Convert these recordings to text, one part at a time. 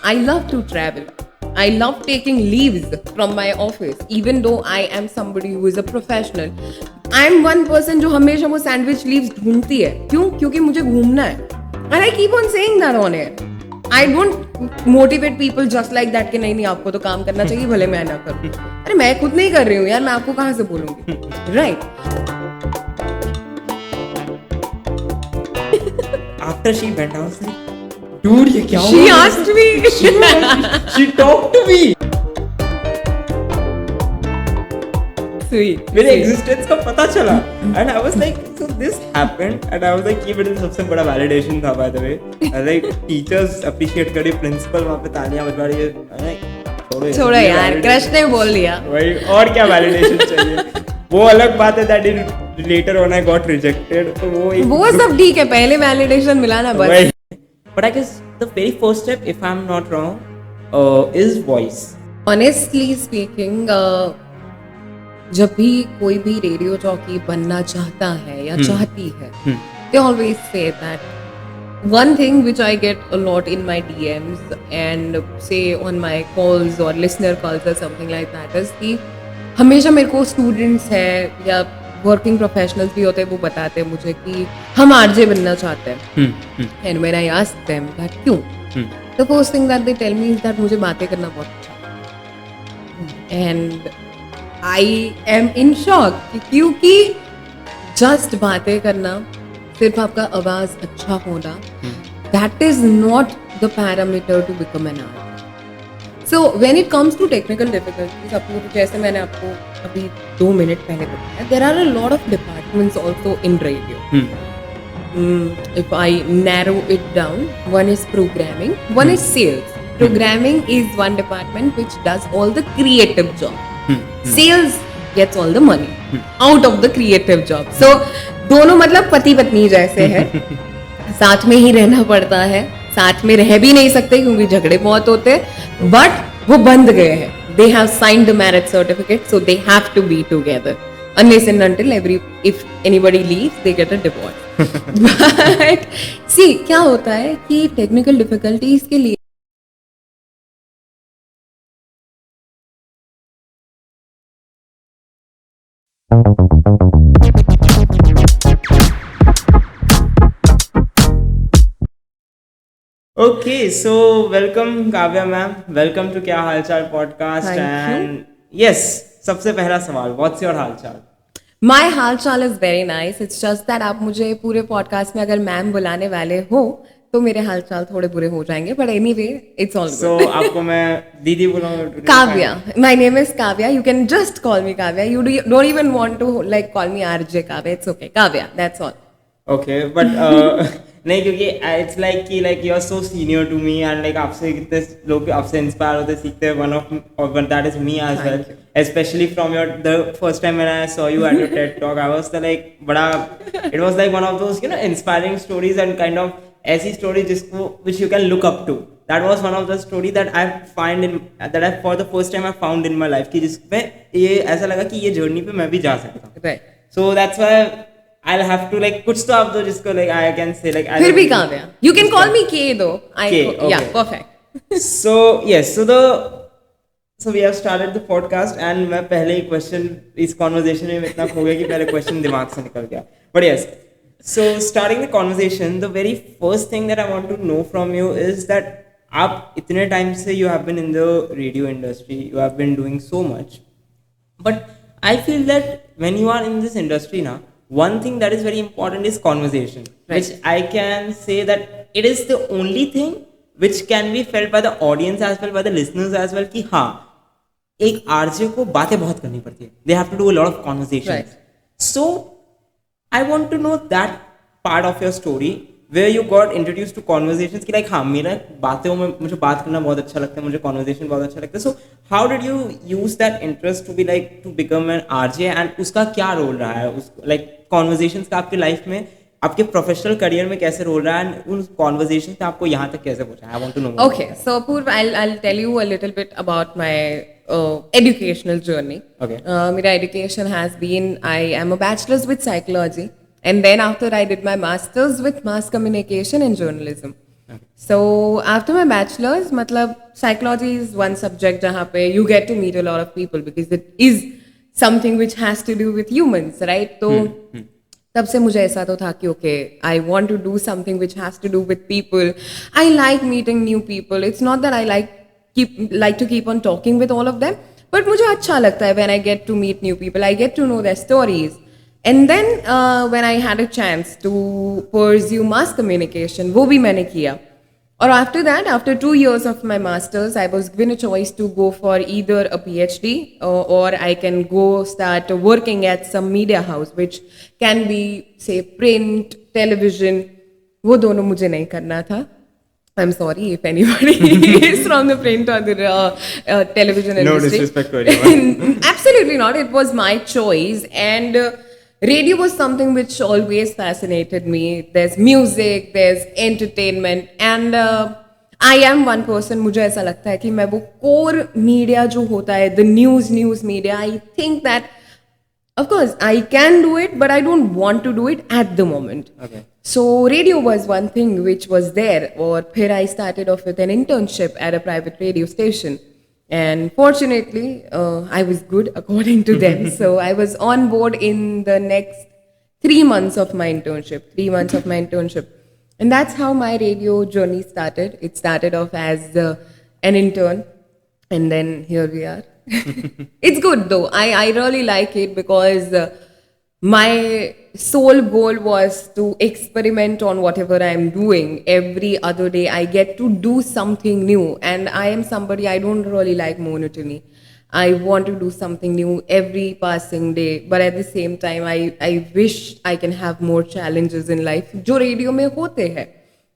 I love to travel. I love taking leaves from my office, even though I am somebody who is a professional. I am one person जो हमेशा वो sandwich leaves ढूंढती है. क्यों? क्योंकि मुझे घूमना है. And I keep on saying that on air. I don't motivate people just like that कि नहीं आपको तो काम करना चाहिए भले मैं ना करूँ. अरे मैं खुद नहीं कर रही हूँ यार, मैं आपको कहाँ से बोलूँगी? Right? After she went, I was like, dude, ये क्या She asked me. She talked to me. Sweet. मेरे existence का पता चला. And I was like, so this happened. And I was like, ये मेरे सबसे बड़ा validation था by the way. Like teachers appreciate करे, principal वहाँ पे तालियां बजा रही है. छोड़ो यार, क्रश ने बोल दिया. वही और क्या validation चाहिए? वो अलग बात है that later on I got rejected. तो वो सब ठीक है, पहले validation मिला ना बस. But I guess the very first step, if I'm not wrong, is voice. Honestly speaking, जब भी कोई भी रेडियो जॉकी बनना चाहता है या चाहती है, they always say that one thing which I get a lot in my DMs and say on my calls or listener calls or something like that is कि हमेशा मेरे को स्टूडेंट्स हैं या वर्किंग प्रोफेशनल्स भी होते हैं, वो बताते हैं मुझे कि हम आरजे बनना चाहते हैं. And when I ask them that क्यों, the first thing that they tell me is that मुझे बातें करना बहुत अच्छा है. And I am in shock क्योंकि जस्ट बातें करना, सिर्फ आपका आवाज अच्छा होना, that is not the parameter to become an artist. So when it comes to technical difficulties, आपको जैसे मैंने आपको अभी 2 मिनट पहले बताया, there are a lot of departments also in radio. If I narrow it down, one is programming, one is sales. Programming is one department which does all the creative job. Sales gets all the money out of the creative job. So दोनों मतलब पति पत्नी जैसे है, साथ में ही रहना पड़ता है, साथ में रह भी नहीं सकते क्योंकि झगड़े बहुत होते हैं, बट वो बंध गए हैं. They have signed the marriage certificate, so they have to be together. Unless and until if anybody leaves, they get a divorce. But see, क्या होता है कि technical difficulties के लिए Okay, so welcome Kavya ma'am. Welcome to क्या हालचाल podcast. Thank you. And yes, सबसे पहला सवाल, what's your हालचाल? My हालचाल is very nice. It's just that आप मुझे पूरे पॉडकास्ट में अगर मैम बुलाने वाले हो तो मेरे हालचाल थोड़े बुरे हो जाएंगे. But anyway, it's all good. So आपको मैं दीदी बुलाऊंगा? Kavya. My name is Kavya. You can just call me Kavya. You don't even want to like call me RJ Kavya. It's okay. Kavya. That's all. Okay, but नहीं क्योंकि it's like कि like you are so senior to me and like आपसे कितने लोग आपसे inspire होते सीखते हैं. One that is me as well. Especially from the first time when I saw you at your TED talk, I was like it was like one of those inspiring stories and kind of ऐसी story which you can look up to. That was one of the story that I for the first time I found in my life कि जिसमें ये ऐसा लगा कि ये journey पे मैं भी जा सकता हूँ. Right. So that's why I'll have to like कुछ तो आप दो जिसको like I can say like फिर भी Kavya. You can call me K though. K, okay. Yeah, perfect. So yes, so we have started the podcast and मैं पहले ही question इस conversation में इतना खो गया कि पहले question दिमाग से निकल गया. But yes, so starting the conversation, the very first thing that I want to know from you is that आप इतने time से you have been in the radio industry, you have been doing so much, but I feel that when you are in this industry now, one thing that is very important is conversation, right, which I can say that it is the only thing which can be felt by the audience as well, by the listeners as well कि हाँ एक RJ को बातें बहुत करनी पड़ती है. They have to do a lot of conversations. Right. So I want to know that part of your story where you got introduced to conversations कि like हाँ मेरा बातों में मुझे बात करना बहुत अच्छा लगता है, मुझे conversation बहुत अच्छा लगता है. So how did you use that interest to be like to become an RJ and उसका क्या रोल रहा है उस like conversations का आपके लाइफ में, आपके प्रोफेशनल करियर में कैसे रोल रहा है and उन conversations से आपको यहाँ तक कैसे पहुँचा? I want to know more. Okay, so Purv, I'll tell you a little bit about my educational journey. Okay. मेरा education has been, I am a bachelor's with psychology and then after I did my master's with mass communication and journalism. So after my bachelor's, मतलब psychology is one subject जहाँ पे you get to meet a lot of people because it is something which has to do with humans, right? तो तब से मुझे ऐसा तो था कि okay, I want to do something which has to do with people. I like meeting new people. It's not that I like to keep on talking with all of them, but मुझे अच्छा लगता है when I get to meet new people. I get to know their stories. And then when I had a chance to pursue mass communication, वो भी मैंने किया. Or after that, after 2 years of my master's, I was given a choice to go for either a PhD or I can go start working at some media house, which can be, say, print, television. वो दोनों मुझे नहीं करना था. I'm sorry if anybody is from the print or the television industry. No disrespect to anyone. Absolutely not. It was my choice. And radio was something which always fascinated me. There's music, there's entertainment. And I am one person, मुझे ऐसा लगता है कि मैं वो core media जो होता है, the news media, I think that, of course, I can do it, but I don't want to do it at the moment. Okay. So radio was one thing which was there. Or फिर I started off with an internship at a private radio station. And fortunately, I was good according to them. So I was on board in the next 3 months of my internship. 3 months of my internship. And that's how my radio journey started. It started off as an intern. And then here we are. It's good though. I really like it because my sole goal was to experiment on whatever I'm doing. Every other day I get to do something new, and I am somebody, I don't really like monotony. I want to do something new every passing day, but at the same time I wish I can have more challenges in life जो radio में होते हैं.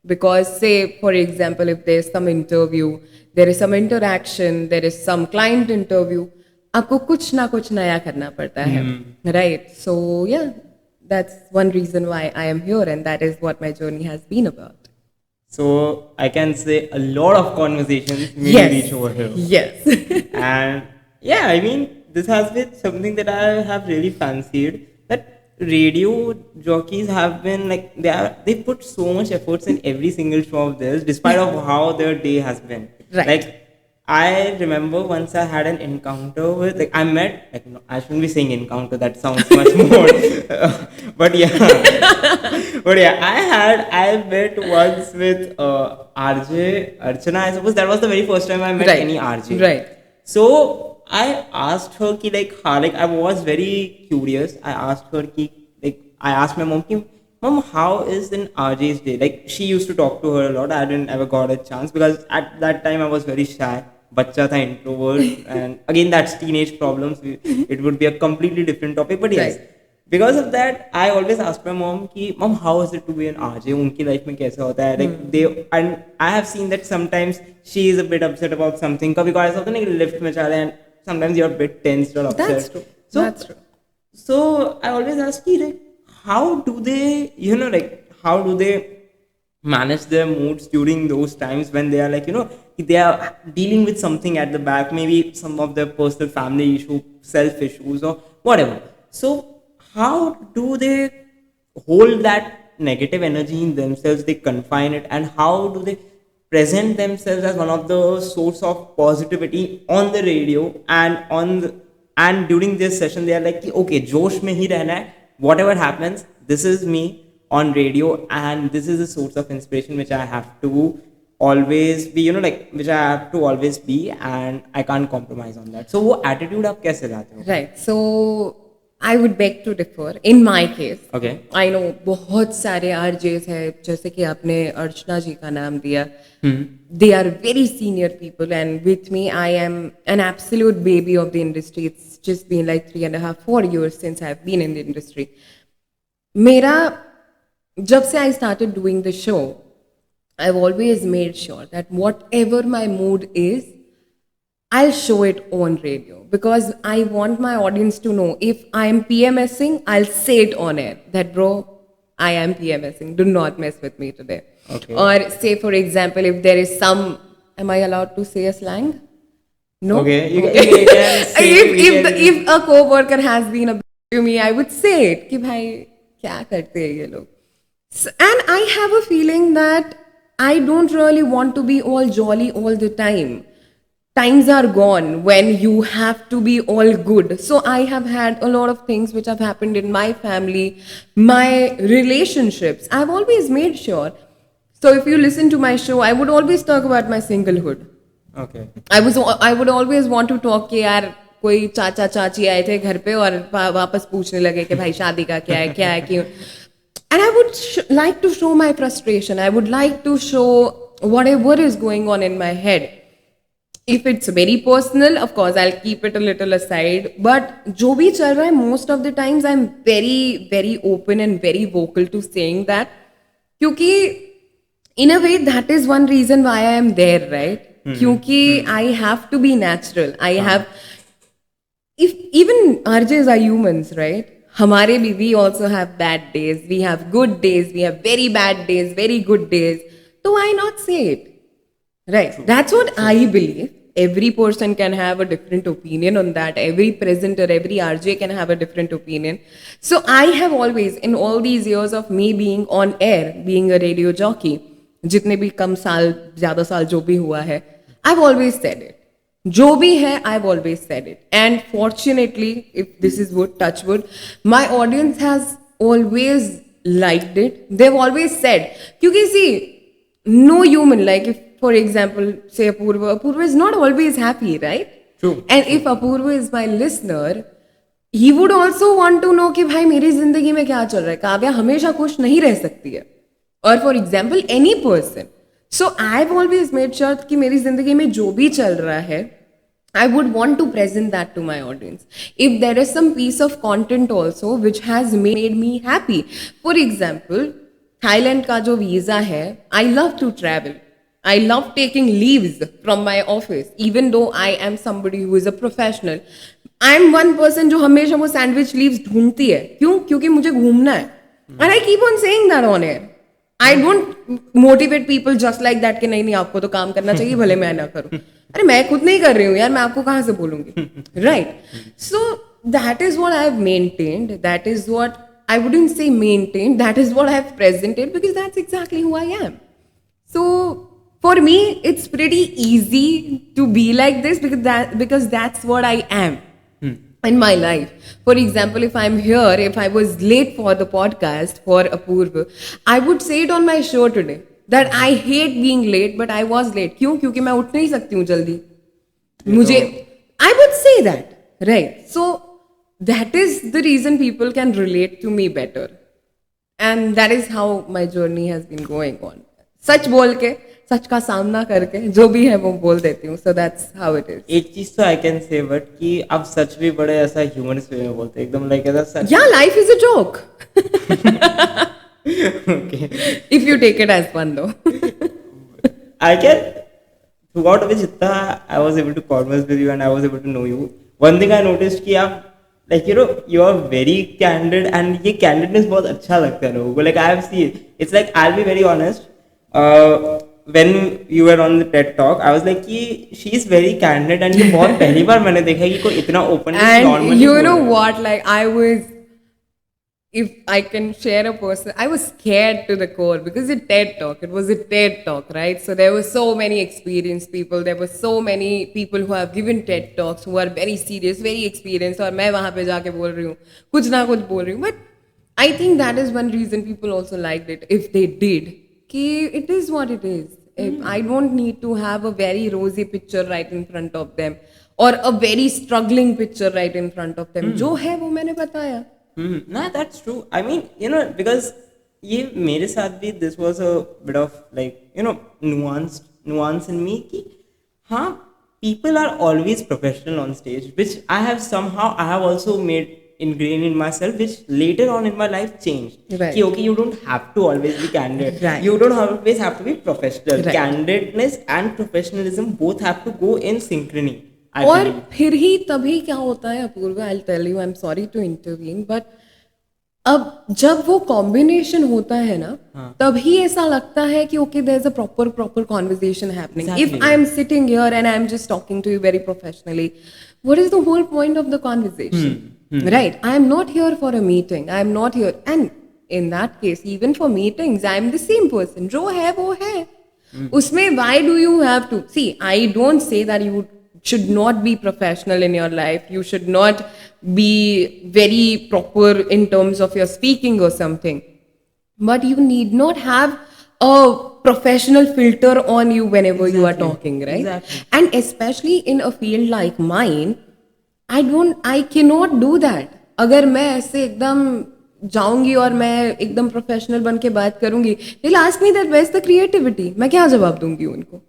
Because say for example, if there's some interview, there is some interaction, there is some client interview, आपको कुछ ना कुछ नया करना पड़ता है, right? So yeah, that's one reason why I am here, and that is what my journey has been about. So I can say a lot of conversations may Yes. reach over here. Yes. And yeah, I mean, this has been something that I have really fancied. That radio jockeys have been like they put so much efforts in every single show of theirs, despite of how their day has been. Right. Like I remember once I had an encounter with I met no, I shouldn't be saying encounter, that sounds much more but yeah I met once with RJ Archana. I suppose that was the very first time I met Right. any RJ. Right. So I asked her ki I was very curious. I asked her ki I asked my mom ki, Mom, how is an RJ's day? Like, she used to talk to her a lot. I didn't ever got a chance because at that time I was very shy. Bachcha tha, introvert. And again, that's teenage problems. It would be a completely different topic. But yes, Right. because of that, I always ask my mom ki, Mom, how is it to be an RJ? Unki life mein kaisa hota hai? Like, and I have seen that sometimes she is a bit upset about something. Kabhi kabhi aisa hota hai na ki lift mein chale, and sometimes you're a bit tense or upset. That's true. That's true. So I always ask ki, like, how do they, how do they manage their moods during those times when they are they are dealing with something at the back, maybe some of their personal family issue, self issues or whatever. So how do they hold that negative energy in themselves, they confine it, and how do they present themselves as one of the source of positivity on the radio and during this session they are like, okay, Josh mein hi rehna hai, whatever happens, this is me on radio, and this is a source of inspiration which I have to always be, which I have to always be, and I can't compromise on that. So, वो attitude आप कैसे लाते हो? Right. So I would beg to differ. In my case, Okay. I know बहुत सारे RJs हैं, जैसे कि आपने अर्चना जी का नाम दिया. They are very senior people, and with me, I am an absolute baby of the industry. It's just been like 3.5, 4 years since I've been in the industry. जब से I started doing the show, I've always made sure that whatever my mood is, I'll show it on radio, because I want my audience to know if I'm PMSing, I'll say it on air that, bro, I am PMSing. Do not mess with me today. Okay. Or say, for example, if there is some, am I allowed to say a slang? No. Okay. You can say, if a co-worker has been a bitch to me, I would say it. कि भाई क्या करते हैं ये लोग? And I have a feeling that I don't really want to be all jolly all the time. Times are gone when you have to be all good. So I have had a lot of things which have happened in my family, my relationships. I've always made sure. So if you listen to my show, I would always talk about my singlehood. Okay. I would always want to talk कि यार कोई चाचा चाची आए थे घर पे और वापस पूछने लगे कि भाई शादी का क्या है क्यों. And I would like to show my frustration. I would like to show whatever is going on in my head. If it's very personal, of course, I'll keep it a little aside. But जो भी चल रहा है, most of the times I'm very, very open and very vocal to saying that. क्योंकि in a way, that is one reason why I am there, right? क्योंकि I have to be natural. I have, if even RJs are humans, right? हमारे भी, we also have bad days. We have good days. We have very bad days, very good days. So why not say it? Right. True. That's what I believe. Every person can have a different opinion on that. Every presenter, every RJ can have a different opinion. So I have always, in all these years of me being on air, being a radio jockey, जितने भी कम साल, ज़्यादा साल जो भी हुआ है, I've always said it. जो भी है, I've always said it. And fortunately, if this is wood, touch wood, my audience has always liked it. They've always said, क्योंकि see, no human, like if, for example, say Apurva is not always happy, right? True. And if Apurva is my listener, he would also want to know कि भाई मेरी जिंदगी में क्या चल रहा है. काव्या हमेशा खुश नहीं रह सकती है. और for example, any person. So I've always made sure कि मेरी जिंदगी में जो भी चल रहा है, I would want to present that to my audience. If there is some piece of content also which has made me happy. For example, Thailand का जो visa है, I love to travel. I love taking leaves from my office, even though I am somebody who is a professional. I am one person जो हमेशा वो sandwich leaves ढूंढती है. क्यों? क्योंकि मुझे घूमना है. And I keep on saying that on air. I don't motivate people just like that कि नहीं आपको तो काम करना चाहिए भले मैं ना करूं. अरे मैं खुद नहीं कर रही हूँ यार, मैं आपको कहाँ से बोलूंगी. Right. So that is what I have maintained. That is what I wouldn't say maintained. That is what I have presented because that's exactly who I am. So for me, it's pretty easy to be like this because that's what I am in my life. For example, if I'm here, if I was late for the podcast for Apurva, I would say it on my show today that I hate being late, but I was late. क्यों? क्योंकि मैं उठ नहीं सकती हूँ जल्दी. मुझे, I would say that, right? So that is the reason people can relate to me better, and that is how my journey has been going on. सच बोल के, सच का सामना करके जो भी है वो बोल देती हूँ. So that's how it is. एक चीज तो I can say but कि आप सच भी बड़े ऐसा ह्यूमनस वे में बोलते हैं एकदम like ऐसा सच. Yeah, life is a joke. Okay. If you take it as one though. I can throughout which जितना I was able to converse with you and I was able to know you. One thing I noticed कि आप like you are very candid and ये candidness बहुत अच्छा लगता है लोगों को. Like I have seen it's like I'll be very honest. When you were on the TED Talk, I was like कि she is very candid and ये बहुत पहली बार मैंने देखा कि कोई इतना open and you know what, like I was, if I can share a person, I was scared to the core because it was a TED Talk, right? So there were so many experienced people, there were so many people who have given TED Talks who are very serious, very experienced, और मैं वहाँ पे जाके बोल रही हूँ कुछ ना कुछ बोल रही हूँ. But I think that is one reason people also liked it if they did. कि it is what it is. I don't need to have a very rosy picture right in front of them or a very struggling picture right in front of them. जो है वो मैंने बताया. No, that's true. I mean, because ये मेरे साथ भी this was a bit of like nuance in me कि हाँ, people are always professional on stage, which I have also made ingrained in myself, which later on in my life changed. Right. कि okay, you don't have to always be candid. Right. You don't always have to be professional. Right. Candidness and professionalism both have to go in synchrony. और फिर ही तभी क्या होता है Apoorva, I'll tell you, I'm sorry to intervene, but अब जब वो combination होता है ना, तभी ऐसा लगता है कि okay, there's a proper conversation happening. Exactly. If I'm sitting here and I'm just talking to you very professionally, what is the whole point of the conversation? Right? I am not here for a meeting. I am not here. And in that case, even for meetings, I am the same person. जो है वो है. उसमें why do you have to see? I don't say that you should not be professional in your life. You should not be very proper in terms of your speaking or something. But you need not have a professional filter on you whenever you are talking, right? Exactly. And especially in a field like mine, I cannot do that. अगर मैं ऐसे एकदम जाऊंगी और मैं एकदम professional बन के बात करूंगी, they'll ask me that where's the creativity? मैं क्या जवाब दूंगी उनको?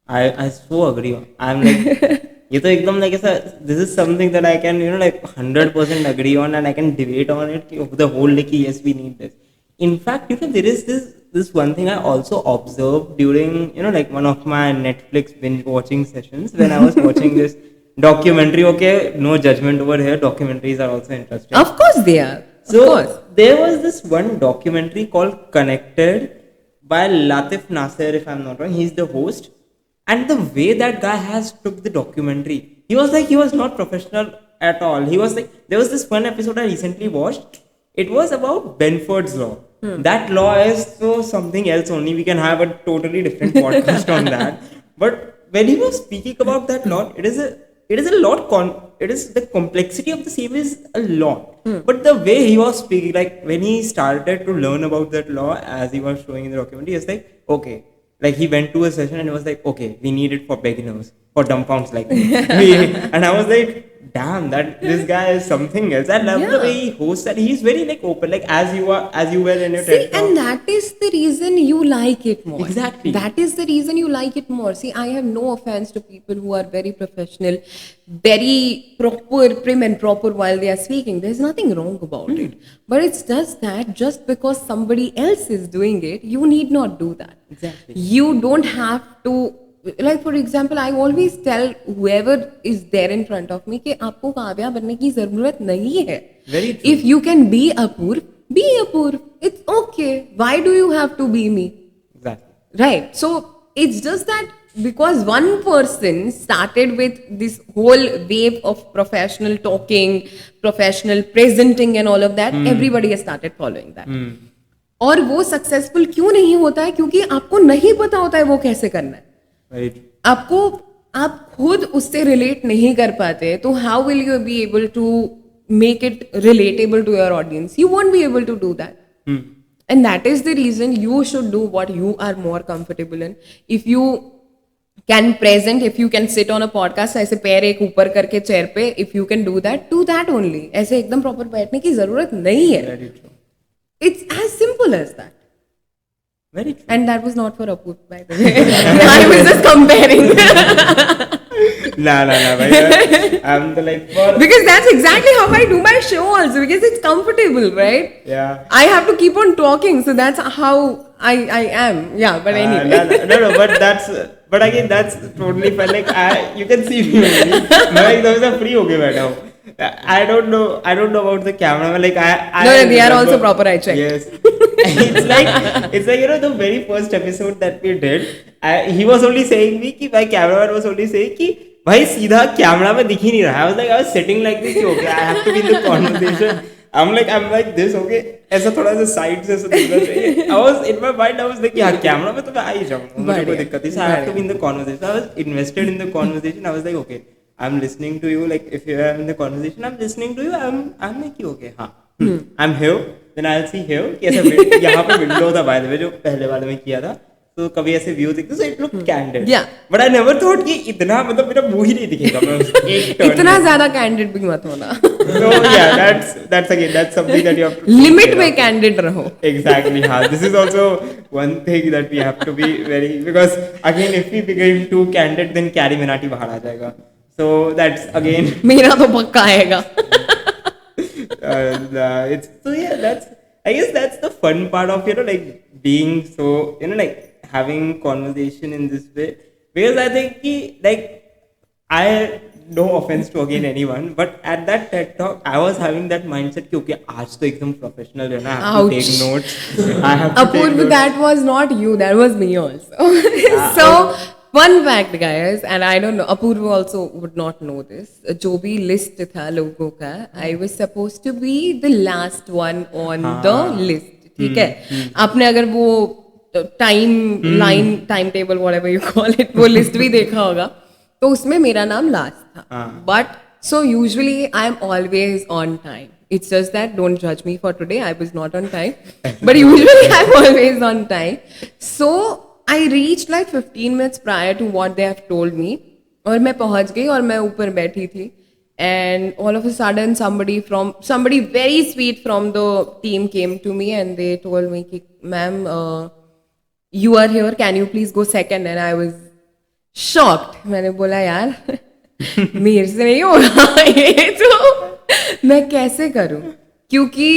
I so agree. I'm like ये तो एकदम like ऐसा this is something that I can like 100% agree on and I can debate on it कि the whole day कि yes we need this. In fact, there is this one thing I also observed during like one of my Netflix binge watching sessions when I was watching this documentary. Okay, no judgment over here. Documentaries are also interesting. Of course they are. So of course. there was this one documentary called Connected by Latif Nasser, if I'm not wrong. He's the host. And the way that guy has took the documentary, he was not professional at all. He was like, there was this one episode I recently watched. It was about Benford's Law. That law is so something else only. We can have a totally different podcast on that. But when he was speaking about that law, it is a lot. It is the complexity of the same is a lot. But the way he was speaking, like when he started to learn about that law, as he was showing in the documentary, he was like, okay. Like he went to a session and he was like, okay, we need it for beginners, for dumbfounds like me. And I was like, damn, that this guy is something else. I love the way he hosts that. He's very like open, like as you were in your TED talk. And that is the reason you like it more. Exactly. That is the reason you like it more. See, I have no offense to people who are very professional, very proper, prim and proper while they are speaking. There's nothing wrong about it. But it's just that just because somebody else is doing it, you need not do that. Exactly. You don't have to. Like for example, I always tell whoever is there in front of me कि आपको काव्या बनने की जरूरत नहीं है. Very true. If you can be Apoorv, be Apoorv. It's okay. Why do you have to be me? Exactly. Right. So it's just that because one person started with this whole wave of professional talking, professional presenting and all of that, everybody has started following that. और वो successful क्यों नहीं होता है? क्योंकि आपको नहीं पता होता है वो कैसे करना है. आपको आप खुद उससे रिलेट नहीं कर पाते, तो how will you be able to make it relatable to your audience? You won't be able to do that. And that is the reason you should do what you are more comfortable in. If you can present, if you can sit on a podcast, ऐसे पैर एक ऊपर करके chair पे, if you can do that only. ऐसे एकदम proper बैठने की जरूरत नहीं है. It's as simple as that. Very true. And that was not for Apoorv, by the way. I was just comparing. Nah, bhai. I'm the like for because that's exactly how I do my show also, because it's comfortable, right? Yeah. I have to keep on talking, so that's how I am. Yeah, but anyway. No, but again that's totally fine. Like you can see me only. मैं एकदम से free होके बैठा हूँ. I don't know about the camera. Like No, they are also proper. I check. Yes. it's like the very first episode that we did. He was only saying me कि my cameraman was only saying कि भाई सीधा camera में दिख ही नहीं रहा. I was sitting like this. Okay, I have to be in the conversation. I'm like this. Okay, ऐसा थोड़ा सा side से दिखना चाहिए. I was in my mind. I was like यार कैमरा में तो मैं आ ही जाऊँगा. मुझे कोई दिक्कत नहीं. So I have to be in the conversation. I was invested in the conversation. I was like okay. I'm listening to you. Like if you are in the conversation, I'm listening to you. I'm like okay, हाँ. I'm here. Then I'll see here. कि ऐसा यहाँ पे window था by the way जो पहले वाले में किया था. तो कभी ऐसे व्यू दिखते, so it looked candid. Yeah. But I never thought कि इतना मतलब मेरा मुंह ही नहीं दिखेगा मैं एक turn. इतना ज़्यादा candid भी मत होना. No, yeah, that's something that you have to limit में candid रहो. Exactly. हाँ. This is also one thing that we have to be very, because again if we become too candid, then Carrie Minati बाहर आ जाएगा. So that's again. मेरा तो पक्का आएगा. I guess that's the fun part of like being so like having conversation in this way, because I think like I no offense to again anyone, but at that TED talk I was having that mindset कि okay आज तो एकदम professional है ना, I have to take notes. I have to take notes. That was not you, that was me also. So fun fact guys, and I don't know, Apoorv also would not know this, जो भी list था लोगों का, I was supposed to be the last one on the list. ठीक है. आपने अगर वो time table whatever you call it, वो लिस्ट भी देखा होगा, तो उसमें मेरा नाम लास्ट था. But so usually I am always on time. It's just that don't judge me for today. I was not on time, but usually I'm always on time. So I reached like 15 minutes prior to what they have told me. और मैं पहुंच गई और मैं ऊपर बैठी थी. And all of a sudden somebody very sweet from the team came to me and they told me कि ma'am you are here, can you please go second? And I was shocked. मैंने बोला यार मेरे से नहीं होगा ये, तो मैं कैसे करूं, क्योंकि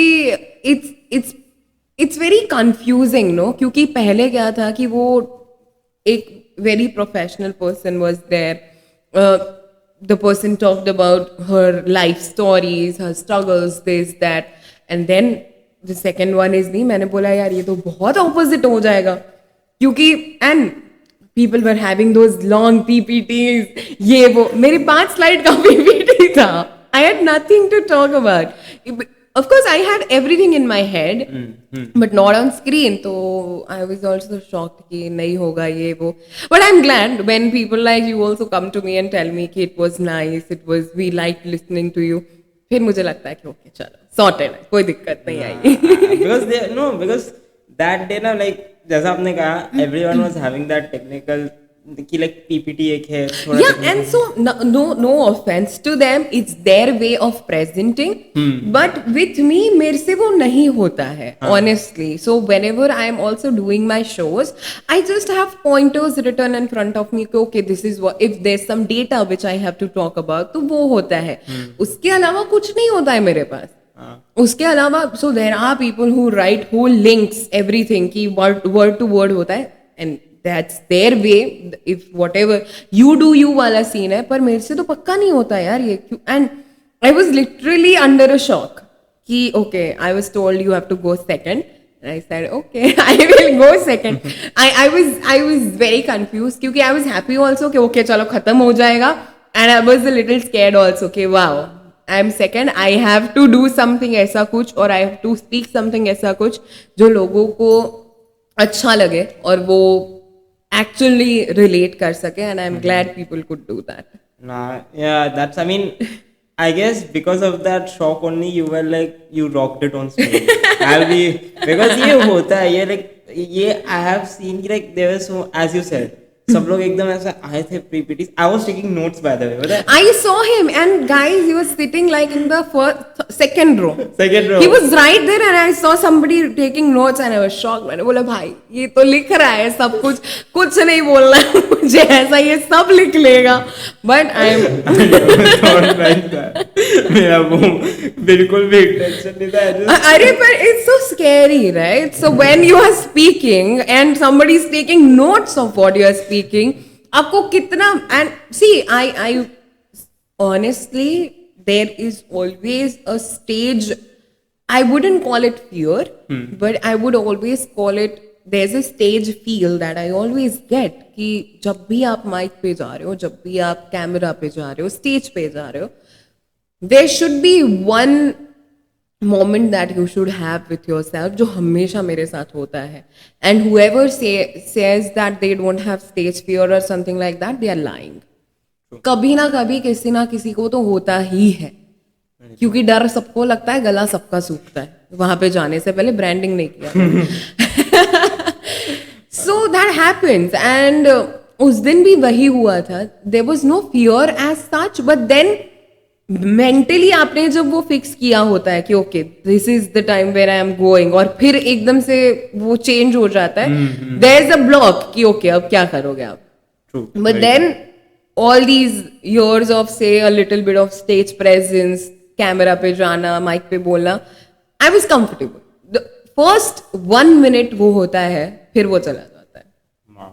इट्स वेरी कंफ्यूजिंग नो. क्योंकि पहले क्या था कि वो एक very professional person was there, the person talked about her life stories, her struggles, this that, and then the second one is me. मैंने बोला यार ये तो बहुत ऑपोजिट हो जाएगा, क्योंकि and people were having those long PPTs, ये वो. मेरी 5 स्लाइड का PPT था. I had nothing to talk about. Of course, I had everything in my head, but not on screen. तो I was also shocked कि नहीं होगा ये वो. But I'm glad when people like you also come to me and tell me कि it was nice, we liked listening to you. फिर मुझे लगता है कि okay चलो sorted है, कोई दिक्कत नहीं आई. because that day ना like जैसा आपने कहा everyone was having that technical कि like PPT एक है थोड़ा. Yeah, and so no offense to them, it's their way of presenting, but with me मेरे से वो नहीं होता है honestly. So whenever I am also doing my shows, I just have pointers written in front of me कि okay this is what, if there's some data which I have to talk about, तो वो होता है. उसके अलावा कुछ नहीं होता है मेरे पास. उसके अलावा so there are people who write whole links everything कि word to word होता है, and that's their way. If whatever you do you वाला scene है, पर मेरे से तो पक्का नहीं होता यार ये. And I was literally under a shock कि okay I was told you have to go second, and I said okay I will go second. I was very confused क्योंकि I was happy also कि okay चलो खत्म हो जाएगा, and I was a little scared also कि wow I am second, I have to do something ऐसा कुछ, और I have to speak something ऐसा कुछ जो लोगों को अच्छा लगे और वो actually relate कर सके, and I am glad people could do that. Nah, yeah, that's, I mean, I guess because of that shock only you were like, you rocked it on stage. Because ये होता है, ये like, ये I have seen like there were so, as you said, सब लोग एकदम ऐसा आए थे PPTs. I was taking notes by the way. I saw him, and guys, he was sitting like in the second row. Second row. He was right there, and I saw somebody taking notes, and I was shocked. मैंने बोला भाई ये तो लिख रहा है सब कुछ, कुछ नहीं बोलना है मुझे, ऐसा ये सब लिख लेगा. But I am not like that. मेरा वो बिल्कुल भी टेंशन नहीं था. अरे पर it's so scary, right? So when you are speaking and somebody is taking notes of what you are speaking, आपको कितना, and see I honestly there is always a stage, I wouldn't call it fear, but I would always call it, there's a stage feel that I always get कि जब भी आप mic पे जा रहे हो, जब भी आप कैमरा पे जा रहे हो, स्टेज पे जा रहे हो, there should be one moment that you should have with yourself जो हमेशा मेरे साथ होता है. And whoever says that they don't have stage fear or something like that, they are lying. कभी ना कभी किसी ना किसी को तो होता ही है, क्योंकि डर सबको लगता है, गला सबका सूखता है. वहां पे जाने से पहले ब्रांडिंग नहीं किया. So that happens, and उस दिन भी वही हुआ था. There was no fear as such, but then mentally आपने जब वो फिक्स किया होता है कि okay this is the time where I am going, और फिर एकदम से वो चेंज हो जाता है, देयर इज अ ब्लॉक कि ओके अब क्या करोगे आप. But then all these years of say a little bit of stage presence, camera पे जाना, माइक पे बोलना, I was comfortable. The first 1 minute वो होता है, फिर वो चला जाता है. Wow,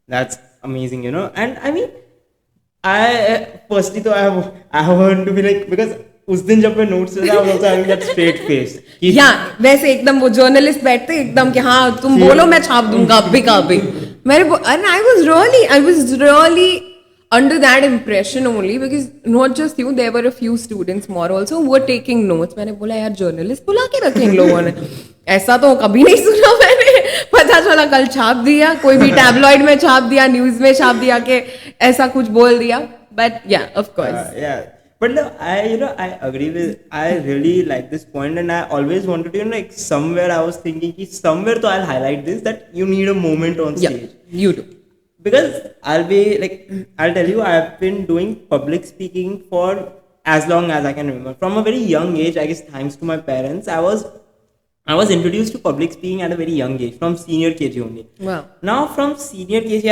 that's amazing, you know. And I mean, I personally तो I want to be like, because उस दिन जब मैं notes लेता I was also having that straight face. Yeah, वैसे एकदम वो journalist बैठते एकदम कि हाँ तुम बोलो मैं छाप दूंगा अभी का अभी. And I was really under that impression only, because not just you, there were a few students more also who were taking notes. मैंने बोला यार journalist बुला के रखे इन लोगों ने, ऐसा तो कभी नहीं सुना मैंने. पता चला कल छाप दिया, कोई भी टैबलॉइड में छाप दिया, न्यूज में छाप दिया कि ऐसा कुछ बोल दिया. But yeah, of course. Yeah. But no, I agree with, I really like this point, and I always wanted to, like, somewhere I was thinking कि somewhere तो I'll highlight this, that you need a moment on Yeah, stage. you do. Because I'll be like, I'll tell you, I've been doing public speaking for as long as I can remember. From a very young age, I guess thanks to my parents, I was introduced to public speaking at a very young age, from senior KG only. Wow. Now from senior KG,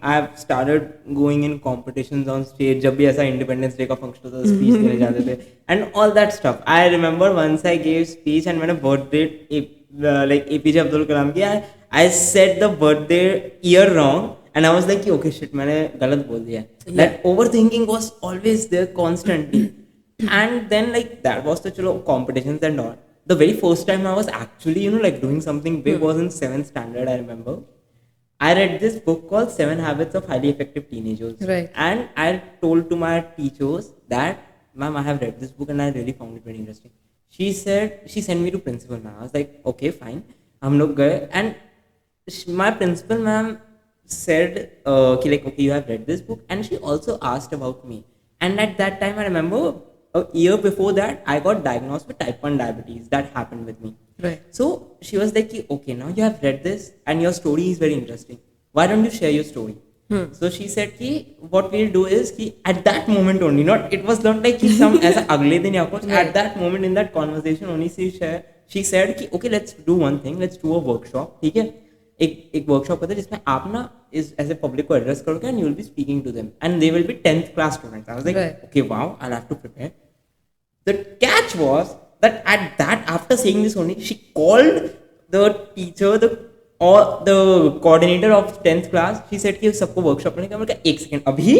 I've started going in competitions on stage. जब भी ऐसा Independence Day का function होता था, speech देने जाते थे, and all that stuff. I remember once I gave speech, and मैंने birthday like APJ Abdul Kalam की, I said the birthday year wrong, and I was like, okay shit, मैंने गलत बोल दिया. That overthinking was always there constantly, and then like that was the चलो competitions and all. The very first time I was actually, like doing something big was in 7th standard, I remember. I read this book called 7 Habits of Highly Effective Teenagers. Right. And I told to my teachers that, ma'am, I have read this book and I really found it very interesting. She sent me to principal, ma'am. I was like, okay, fine. हम लोग गए, and my principal ma'am said, like, okay, you have read this book. And she also asked about me. And at that time, I remember, a year before that, I got diagnosed with type 1 diabetes. That happened with me. Right. So she was like, okay, now you have read this and your story is very interesting. Why don't you share your story? So she said, what we'll do is, at that moment only, it was not like some as agle din ya kuch. At that moment in that conversation only, she said, okay, let's do one thing. Let's do a workshop. ठीक है? एक workshop होता है जिसमें आप ना इस ऐसे पब्लिक को एड्रेस करोगे, and you will be speaking to them, and they will be 10th class students. I was like, okay, wow, I have to prepare. The catch was that at that, after saying this only, she called the teacher, or the coordinator of 10th class. She said कि सबको workshop लेने का. मैंने कहा, एक second, अभी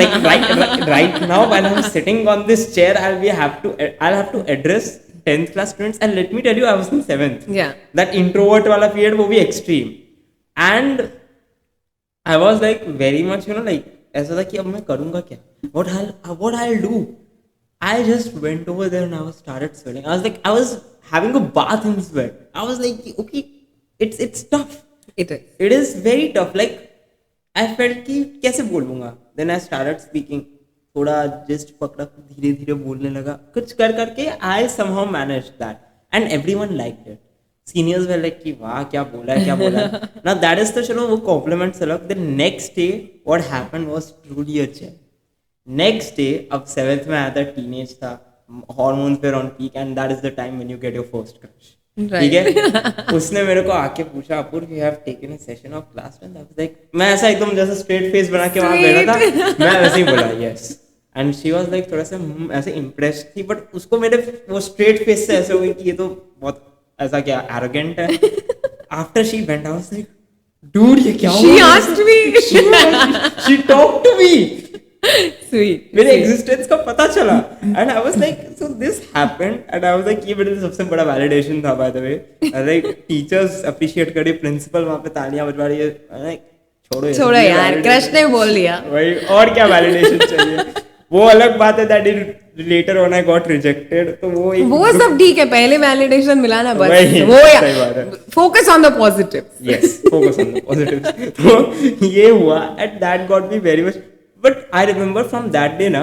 like right now while I'm sitting on this chair, I'll have to address 10th class students, and let me tell you, I was in 7th. Yeah. That introvert वाला period वो भी extreme, and I was like very much, like ऐसा था कि अब मैं करूँगा क्या? What I'll do? I just went over there and I started sweating. I was having a bath in sweat. I was like, okay, it's tough. It is. It is very tough. Like, I felt कि कैसे बोलूँगा? Then I started speaking. थोड़ा just पकड़ा, धीरे धीरे बोलने लगा. कुछ कर करके I somehow managed that, and everyone liked it. Seniors were like कि वाह क्या बोला है. Now that is the चलो वो compliments अलग. The next day, what happened was truly a gem. Next day, अब 7th में आया था, टीनेज था, hormones were on peak, and that is the time when you get your first crush. ठीक है. उसने मेरे को आके पूछा, Apoorva, you have taken a session of class 10? I was like, मैं ऐसा एकदम जैसे स्ट्रेट फेस बना के वहां बैठा था, मैं वैसे ही बोला yes. And she was like थोड़ा सा ऐसे इम्प्रेस्ड थी, बट उसको मेरे वो स्ट्रेट फेस से ऐसे हो गई कि ये तो बहुत ऐसा क्या एरोगेंट है. After she went, I was like, dude, ये क्या हुआ? She asked me. She talked to me. Sweet. मेरे एग्जिस्टेंस का पता चला, and I was like, so this happened, and I was like, ये मेरे सबसे बड़ा वैलिडेशन था. By the way, like teachers appreciate करे, प्रिंसिपल वहां पे तालियां बजवा रही है. लाइक छोड़ो यार, क्रश ने बोल दिया भाई, और क्या वैलिडेशन चाहिए? वो अलग बात है that later on I got rejected, तो वो सब ठीक है, पहले वैलिडेशन मिला ना, बस वो यार focus on the positives. Yes, focus on the positives. तो ये हुआ, and that got me very much. But I remember from that day ना,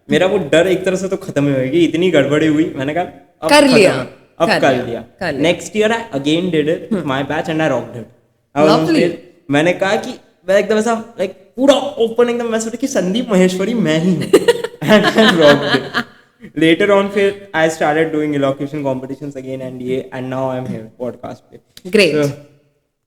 मेरा वो डर एक तरह से तो खत्म हो गई. इतनी गड़बड़ी हुई, मैंने कहा कर लिया. Next year I again did it, my batch, and I rocked it. मैंने कहा कि मैं एकदम ऐसा लाइक पूरा ओपन एकदम मैं सोचा कि संदीप महेश्वरी मैं ही हूँ. And I rocked it. Later on फिर I started doing elocution competitions again, and now I am here podcast पे. Great.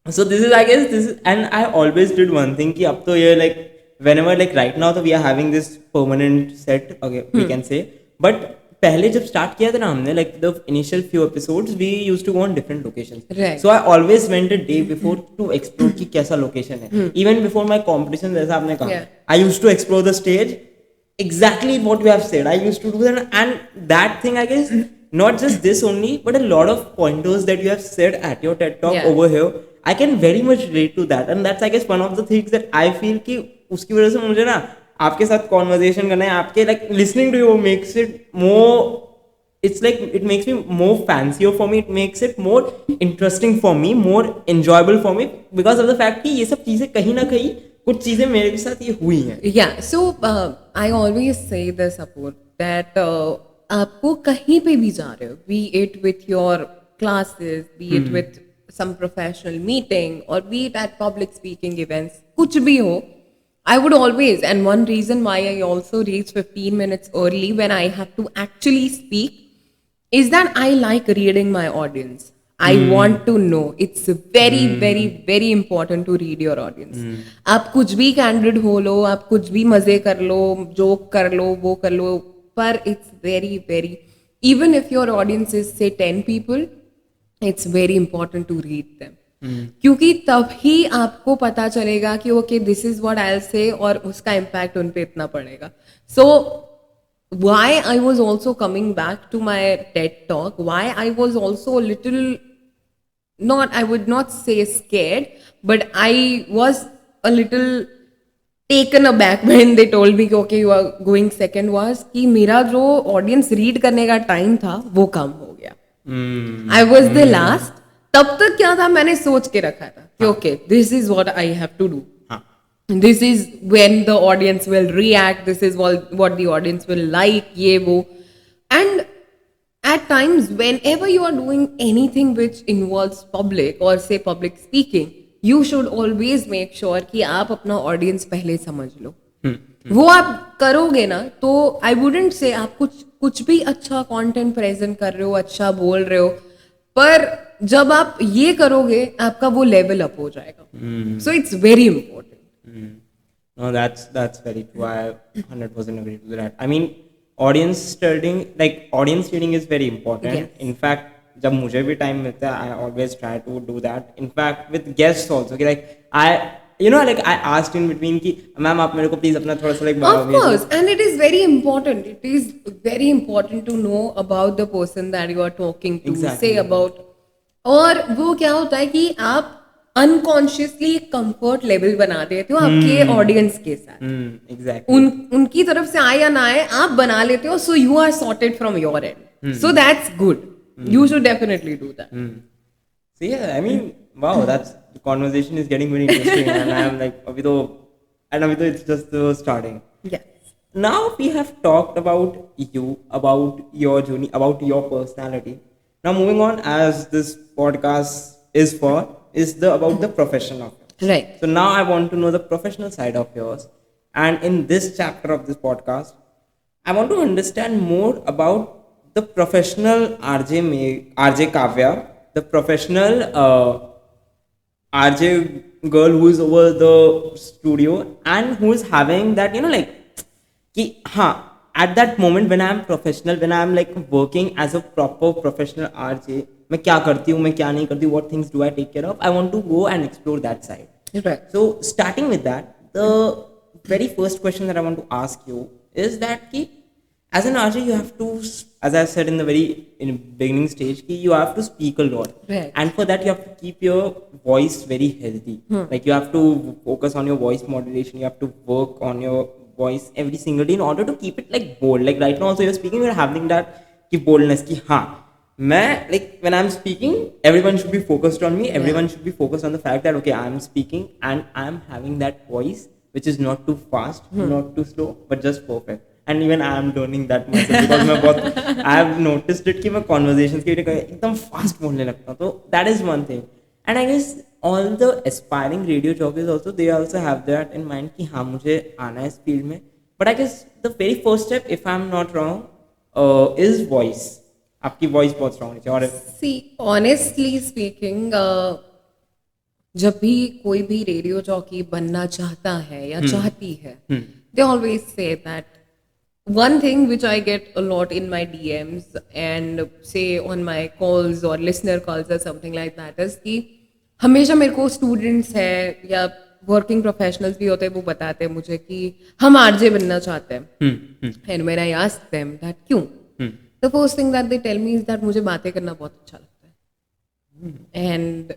So this is, and I always did one thing कि अब तो ये like whenever, like right now, तो we are having this permanent set, okay, we can say, but पहले जब start किया था ना हमने, like the initial few episodes, we used to go on different locations. Right. So I always went a day before to explore कि कैसा location है. Even before my competition, जैसा आपने कहा, I used to explore the stage. Exactly what you have said, I used to do that, and that thing, I guess, not just this only, but a lot of pointers that you have said at your TED talk over here, I can very much relate to that, and that's, I guess, one of the things that I feel कि उसकी वजह से मुझे ना आपके साथ conversation करना है, आपके like listening to you makes it more it's like it makes me more fancier for me, it makes it more interesting for me, more enjoyable for me because of the fact कि ये सब चीजें कहीं ना कहीं कुछ चीजें मेरे साथ ये हुई हैं. Yeah, so I always say this support that आपको कहीं पे भी जा रहे हो, be it with your classes, be it with some professional meeting, or be it at public speaking events, कुछ भी हो, I would always, and one reason why I also reach 15 minutes early when I have to actually speak is that I like reading my audience. I want to know. It's very, very, very important to read your audience. आप कुछ भी candid हो लो, आप कुछ भी मजे कर लो, joke कर लो, वो कर लो, पर it's very, very, even if your audience is say 10 people, it's very important to read them. क्योंकि तभी आपको पता चलेगा कि okay this is what I will say और उसका इम्पैक्ट उन पे इतना पड़ेगा. सो why I was also coming back to my TED talk, why I was also a little, not, I would not say scared, but I was a little taken aback when they told me कि okay you are going second, was कि मेरा जो audience read करने का time था वो कम हो गया. I was the last. तब तक क्या था, मैंने सोच के रखा था कि okay this is what I have to do. This is when the audience will react, this is what the audience will like, ये वो. And at times whenever you are doing anything which involves public or say public speaking, you should always make sure कि आप अपना audience पहले समझ लो. वो आप करोगे ना तो I wouldn't say आप कुछ भी अच्छा content present कर रहे हो, अच्छा बोल रहे हो, पर जब आप ये करोगे आपका वो लेवल अप हो जाएगा. So it's very important. No, that's very true. I 100% agree to that. I mean, audience studying is very important. Yes. In fact, जब मुझे भी time मिलता है, I always try to do that. In fact, with guests also, like I asked in between कि ma'am आप मेरे को please अपना थोड़ा सा Of course, and it is very important. It is very important to know about the person that you are talking to. Exactly. Say about. और वो क्या होता है कि आप अनकॉन्शियसली कंफर्ट लेवल बना देते हो आपके ऑडियंस के साथ. Exactly. उनकी तरफ से आए या ना आए आप बना लेते हो, so you are sorted from your end. So that's good. You should definitely do that. So yeah, I mean, wow, the conversation is getting very interesting, and I am like, abhi to it's just starting. Yes. Now we have talked about you, about your journey, about your personality. Now moving on, as this podcast is about the profession of yours. Right. So now I want to know the professional side of yours, and in this chapter of this podcast, I want to understand more about the professional RJ Kavya, the professional RJ girl who is over the studio and who is having that, कि हाँ, at that moment when I am professional, when I am like working as a proper professional RJ, मैं क्या करती हूँ, मैं क्या नहीं करती हूँ, what things do I take care of, I want to go and explore that side. Right. So starting with that, the very first question that I want to ask you is that कि as an RJ, you have to, as I said in the beginning stage, you have to speak a lot. Right. And for that, you have to keep your voice very healthy. Like you have to focus on your voice modulation. You have to work on your voice every single day in order to keep it like bold. Like right now also you're speaking, you're having that boldness ki haan, when I'm speaking, everyone should be focused on me. Everyone should be focused on the fact that, okay, I'm speaking and I'm having that voice, which is not too fast, not too slow, but just perfect. And even I am learning that myself because I have noticed it कि मैं conversations के लिए एकदम fast बोलने लगता हूँ. So that is one thing. And I guess all the aspiring radio jockeys also, they also have that in mind कि हाँ मुझे आना है इस field में. But I guess the very first step, if I'm not wrong, is voice. आपकी voice बहुत strong होनी चाहिए. See, honestly speaking, जब भी कोई भी रेडियो जॉकी बनना चाहता है या चाहती है, they always say that one thing which I get a lot in my DMs and say on my calls or listener calls or something like that is कि हमेशा मेरे को students है या working professionals भी होते हैं, वो बताते हैं मुझे कि हम RJ बनना चाहते हैं. And when I ask them that क्यों, the first thing that they tell me is that मुझे बातें करना बहुत अच्छा लगता है. And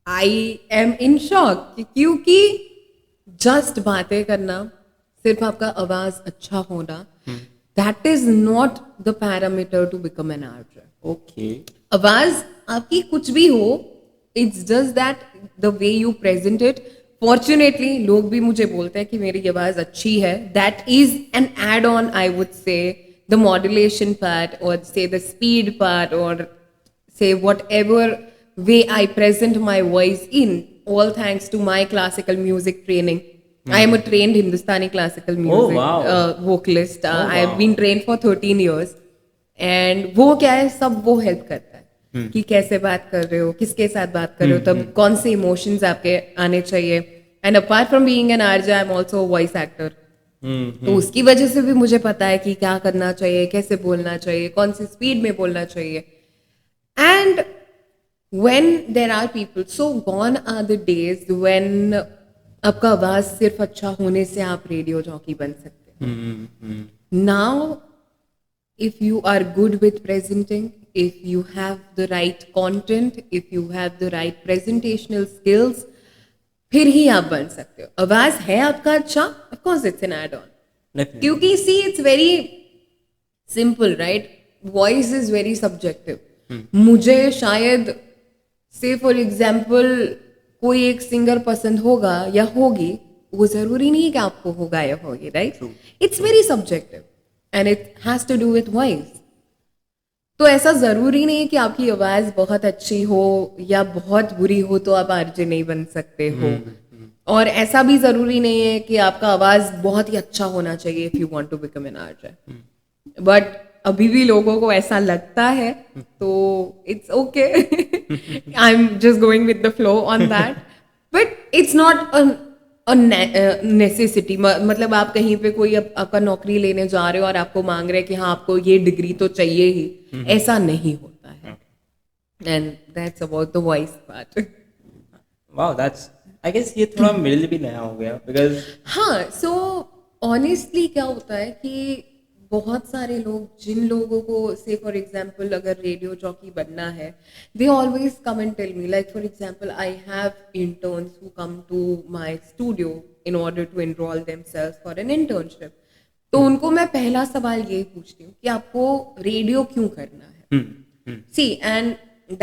I am in shock क्योंकि just बातें करना, सिर्फ आपका आवाज अच्छा होना That is not the parameter to become an RJ. Okay. आवाज आपकी कुछ भी हो, it's just that the way you present it. Fortunately लोग भी मुझे बोलते हैं कि मेरी आवाज अच्छी है. That is an add on, I would say, the modulation part और से द स्पीड पार्ट और say whatever way I present my voice in, all thanks to my classical music training. I am a trained Hindustani classical music vocalist. I have been trained for 13 years. And वो क्या है, सब वो help करता है कि कैसे बात कर रहे हो, किसके साथ बात कर रहे हो, तब कौन से इमोशंस आपके आने चाहिए. And apart from being an RJ, I am also voice actor. तो उसकी वजह से भी मुझे पता है कि क्या करना चाहिए, कैसे बोलना चाहिए, कौन सी स्पीड में बोलना चाहिए. And when there are people, so gone are the days when आपका आवाज सिर्फ अच्छा होने से आप रेडियो जॉकी बन सकते हैं. Now, if you are good with presenting, if you have the right content, if you have the right presentational skills, फिर ही आप बन सकते हो. आवाज है आपका अच्छा, of course it's an add-on. क्योंकि see, it's very simple, right? Voice is very subjective. मुझे शायद से फॉर एग्जाम्पल कोई एक सिंगर पसंद होगा या होगी, वो जरूरी नहीं है कि आपको होगा या होगी, right? It's very subjective and it has to do with voice. तो ऐसा जरूरी नहीं है कि आपकी आवाज बहुत अच्छी हो या बहुत बुरी हो तो आप आरजे नहीं बन सकते हो. और ऐसा भी जरूरी नहीं है कि आपका आवाज बहुत ही अच्छा होना चाहिए if you want to become an RJ. But अभी भी लोगों को ऐसा लगता है, तो it's okay. I am just going with the flow on that. But it's not a necessity. मतलब आप कहीं पे कोई आपका नौकरी लेने जा रहे हो और आपको मांग रहे हैं कि हाँ आपको ये डिग्री तो चाहिए ही, ऐसा नहीं होता है. And that's about the voice part. Wow, that's, I guess ये थोड़ा मेरे लिए भी नया हो गया बिकॉज हाँ. सो ऑनेस्टली क्या होता है कि बहुत सारे लोग, जिन लोगों को से फॉर एग्जाम्पल अगर रेडियो जॉकी बनना है, they always come and tell me. Like for example I have interns who come to my studio in order to enroll themselves for an internship. तो उनको मैं पहला सवाल यही पूछती हूँ कि आपको रेडियो क्यों करना है. See, and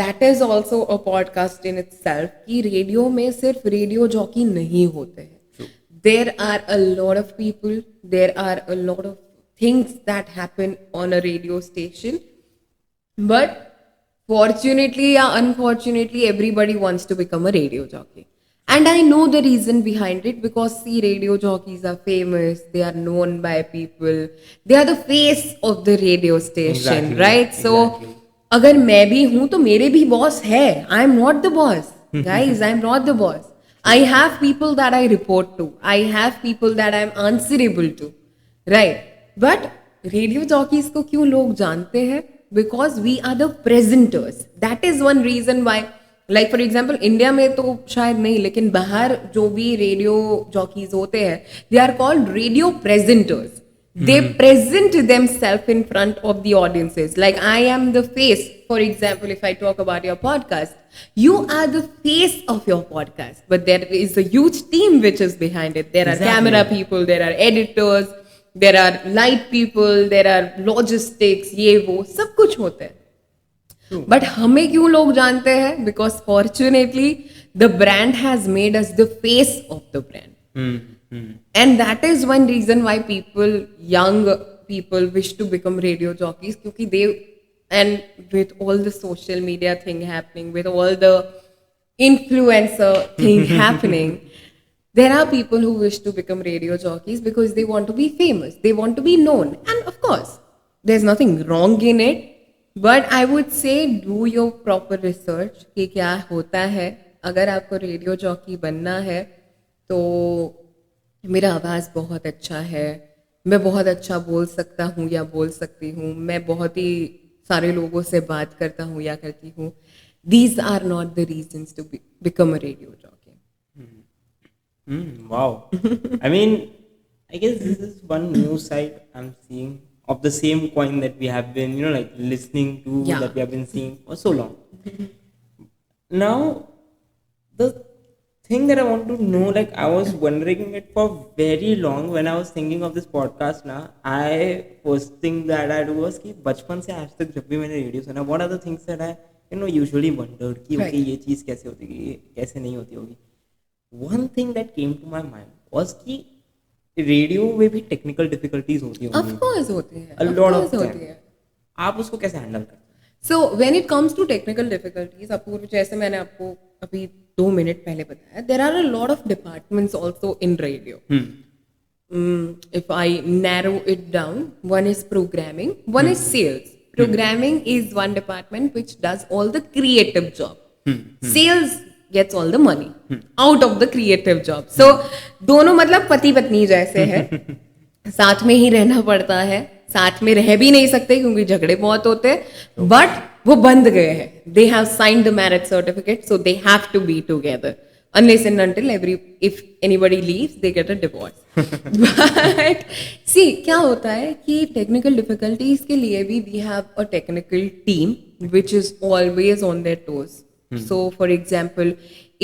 that is also a podcast in itself कि रेडियो में सिर्फ रेडियो जॉकी नहीं होते हैं. There are a lot of people, there are a lot of things that happen on a radio station, but fortunately or unfortunately everybody wants to become a radio jockey. And I know the reason behind it, because see, radio jockeys are famous, they are known by people, they are the face of the radio station, right? So अगर मैं भी हूं तो मेरे भी boss है. I am not the boss, guys. I am not the boss. I have people that I report to, I have people that I am answerable to, right? But radio jockeys को क्यों लोग जानते हैं? Because we are the presenters. That is one reason why. Like for example India में तो शायद नहीं, लेकिन बाहर जो भी रेडियो जॉकीज होते हैं, they are called radio presenters. They present themself in front of the audiences. Like I am the face. For example, if I talk about your podcast, you are the face of your podcast, but there is a huge team which is behind it. There are camera people, there are editors, there are light people, there are logistics, ये वो सब कुछ होता है. But हमें क्यों लोग जानते हैं? Because fortunately the brand has made us the face of the brand. And that is one reason why people, young people, wish to become radio jockeys. क्योंकि they, and with all the social media thing happening, with all the influencer thing happening, there are people who wish to become radio jockeys because they want to be famous, they want to be known, and of course there's nothing wrong in it, but I would say do your proper research कि क्या होता है. अगर आपको radio jockey बनना है तो मेरा आवाज़ बहुत अच्छा है, मैं बहुत अच्छा बोल सकता हूँ या बोल सकती हूँ, मैं बहुत ही सारे लोगों से बात करता हूँ या करती हूँ. These are not the reasons to become a radio jockey. Wow. I mean, I guess this is one new side I'm seeing of the same coin that we have been, like listening to, that we have been seeing for so long. Now, the thing that I want to know, like I was wondering it for very long when I was thinking of this podcast now. First thing that I do was कि बचपन से आज तक जब भी मैंने radio सुना, what are the things that I usually wondered कि Right. okay ये चीज़ कैसे होती है, कैसे नहीं होती होगी. One thing that came to my mind was कि रेडियो में भी टेक्निकल डिफिकल्टीज होती Of होंगी. course होती है. A Of lot of course them. होती है. आप उसको कैसे हैंडल करते हैं? So when it comes to technical difficulties, अपूर्व जैसे मैंने आपको अभी 2 मिनट पहले बताया, there are a lot of departments also in radio. If I narrow it down, one is programming, one is sales. Programming is one department which does all the creative job. Sales gets all the money out of the creative job. So दोनों मतलब पति पत्नी जैसे है, साथ में ही रहना पड़ता है, साथ में रह भी नहीं सकते क्योंकि झगड़े बहुत होते हैं, बट वो बंध गए हैं. They have signed the marriage certificate, so they have to be together unless and until if anybody leaves they get a divorce. But see क्या होता है कि technical difficulties के लिए भी we have a technical team which is always on their toes. So for example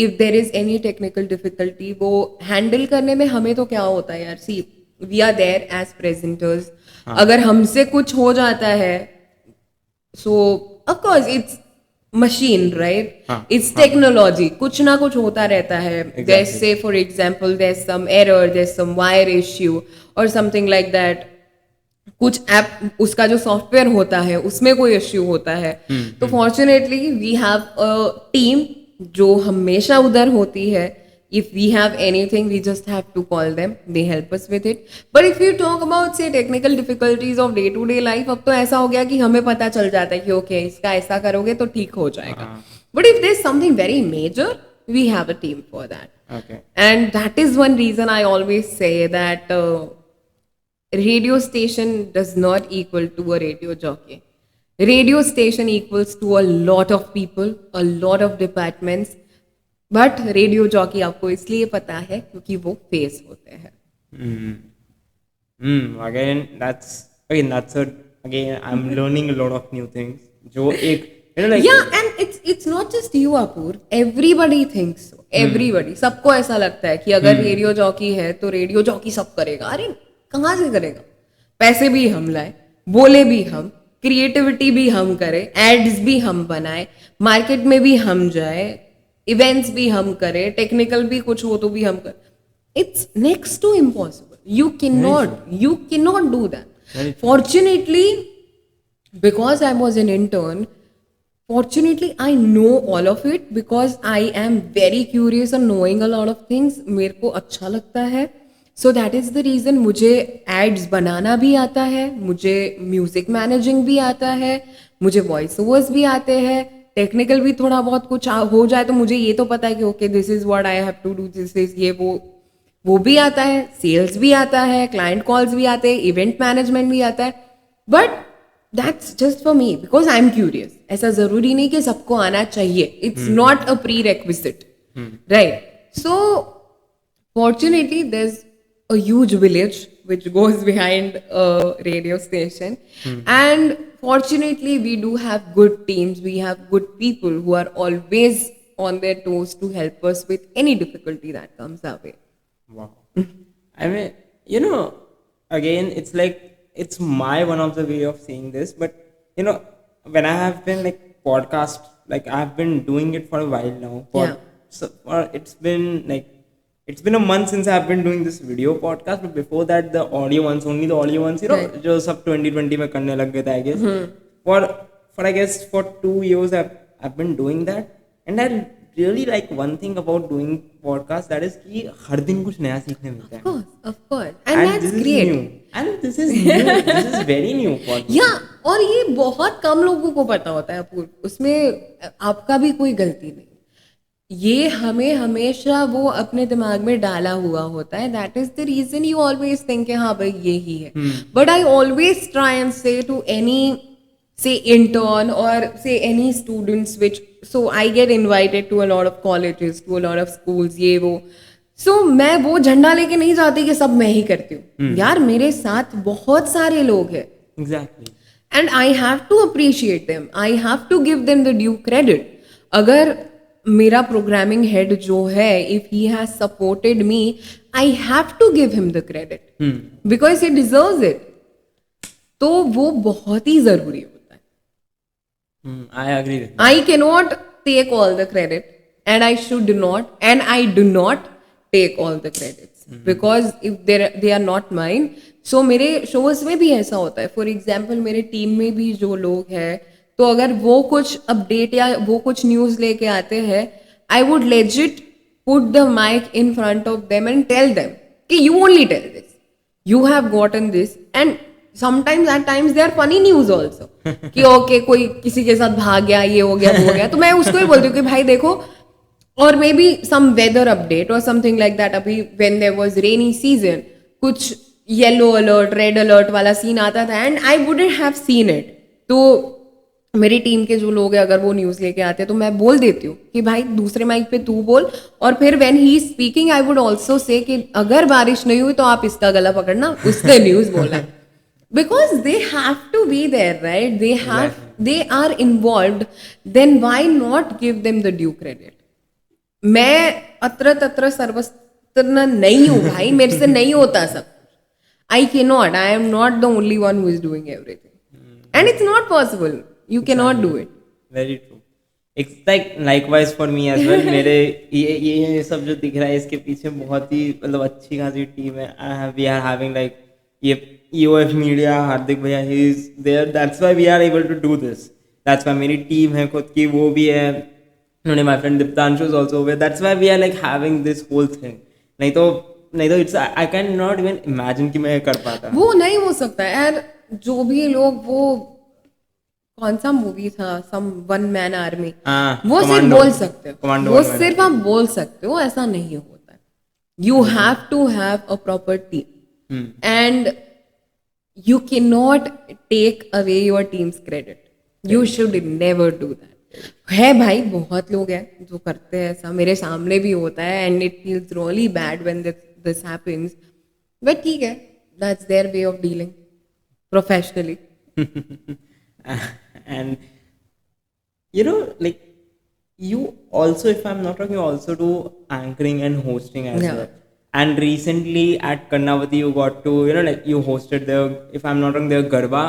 if there is any technical difficulty वो handle करने में हमें तो क्या होता है यार, see we are there as presenters. अगर हमसे कुछ हो जाता है so of course it's machine, right? It's technology. कुछ ना कुछ होता रहता है. There's say for example there's some error, there's some wire issue or something like that. कुछ ऐप उसका जो सॉफ्टवेयर होता है उसमें कोई इश्यू होता है. तो fortunately we have a team जो हमेशा उधर होती है. If we have anything, we just have to call them. They help us with it. But if you talk about say technical difficulties of day-to-day life, अब तो ऐसा हो गया कि हमें पता चल जाता है कि okay इसका ऐसा करोगे तो ठीक हो जाएगा. But if there's something very major, we have a team for that. Okay. And that is one reason I always say that radio station does not equal to a radio jockey. Radio station equals to a lot of people, a lot of departments. But radio jockey आपको इसलिए पता है क्योंकि वो face होते हैं. Again I'm learning a lot of new things. जो एक like yeah, and it's not just you Apur, everybody thinks so. Everybody, सबको ऐसा लगता है कि अगर रेडियो जॉकी है तो रेडियो जॉकी सब करेगा. अरे कहाँ से करेगा? पैसे भी हम लाए, बोले भी हम, क्रिएटिविटी भी हम करें, एड्स भी हम बनाए, मार्केट में भी हम जाए, इवेंट्स भी हम करें, टेक्निकल भी कुछ हो तो भी हम करें. It's next to impossible. You cannot do that. Fortunately, because I was an intern, fortunately I know all of it because I am very curious on knowing a lot of things. मेरे को अच्छा लगता है. So that is the reason मुझे ads बनाना भी आता है, मुझे म्यूजिक मैनेजिंग भी आता है, मुझे वॉइस ओवर्स भी आते हैं, टेक्निकल भी थोड़ा बहुत कुछ हो जाए तो मुझे ये तो पता है कि okay this is what I have to do, this is ये वो भी आता है, सेल्स भी आता है, क्लाइंट कॉल्स भी आते हैं, इवेंट मैनेजमेंट भी आता है. But that's just for me because I am curious. ऐसा जरूरी नहीं कि सबको आना चाहिए. It's not a prerequisite, right? So fortunately there is a huge village which goes behind a radio station, and fortunately we do have good teams. We have good people who are always on their toes to help us with any difficulty that comes our way. Wow. I mean, again it's like it's my one of the way of saying this, but when I have been like podcast, like I've been doing it for a while now. It's been a month since I've been doing this video podcast, but before that the audio ones, right. जो सब 2020 में करने लग गए थे, I guess. For I guess for 2 years I've been doing that, and I really like one thing about doing podcast, that is कि हर दिन कुछ नया सीखने मिलता है. Of course, and that's great. This is new. This is very new podcast. Yeah, और ये बहुत कम लोगों को पता होता है अपूर्व. उसमें आपका भी कोई गलती नहीं. ये हमें हमेशा वो अपने दिमाग में डाला हुआ होता है. That is the reason you always think हाँ भाई ये ही है. But I always try and say to any say intern और say any students which, so I get invited to a lot of colleges, to a lot of schools, ये वो. सो मैं वो झंडा लेके नहीं जाती कि सब मैं ही करती हूँ. यार मेरे साथ बहुत सारे लोग हैं. Exactly. And I have to appreciate them, I have to give them the due credit. अगर मेरा प्रोग्रामिंग हेड जो है, if he has supported me, I have to give him the credit because he deserves it. तो वो बहुत ही जरूरी होता है. I agree with I cannot take all the credit, and I should not, and I do not take all the credits because if they are not mine. So मेरे shows में भी ऐसा होता है. For example, मेरे team में भी जो लोग हैं, तो अगर वो कुछ अपडेट या वो कुछ न्यूज़ लेके आते हैं, I would legit put the mic in front of them and tell them कि you only tell this, you have gotten this, and sometimes at times they are funny news also कि okay कोई किसी के साथ भाग गया, ये हो गया, वो हो गया, तो मैं उसको ही बोलती हूँ कि भाई देखो, और maybe some weather update और समथिंग लाइक दैट. अभी when there was rainy season, कुछ येलो अलर्ट, रेड अलर्ट वाला सीन आता था, and I wouldn't have seen it. तो मेरी टीम के जो लोग हैं, अगर वो न्यूज़ लेके आते हैं तो मैं बोल देती हूँ कि भाई दूसरे माइक पे तू बोल, और फिर when he is speaking I would also say कि अगर बारिश नहीं हुई तो आप इसका गला पकड़ना, उसने न्यूज़ बोला है. Because they have to be there, right? They are involved. Then why not give them the due credit? मैं अत्र तत्र सर्वत्र नहीं हूँ भाई, मेरे से नहीं होता सब. I cannot. I am not the only one who is doing everything, and it's not possible. You cannot do it. Very true. It's like likewise for me as well. मेरे ये सब जो दिख रहा है, इसके पीछे बहुत ही मतलब अच्छी खासी टीम है. We are having like ये EOF Media, हार्दिक भैया, he is there. That's why we are able to do this. That's why मेरी टीम है खुद की, वो भी है. उन्होंने my friend Diptanshu is also there. That's why we are like having this whole thing. नहीं तो it's I can not even imagine कि मैं कर पाता. वो नहीं हो सकता यार. जो भी लोग, वो कौन सा मूवी था, सम वन मैन आर्मी, वो सिर्फ बोल सकते हो, वो सिर्फ आप बोल सकते हो, ऐसा नहीं होता है. You have to have a proper team, and you cannot take away your team's credit. You should never do that. है भाई, बहुत लोग हैं जो करते हैं ऐसा, मेरे सामने भी होता है, and it feels really bad when this happens. But ठीक है, that's their way of dealing professionally. And you know, like you also, if I'm not wrong, you also do anchoring and hosting as well. And recently at Karnavati, you got to, you know, like you hosted the, if I'm not wrong, the Garba,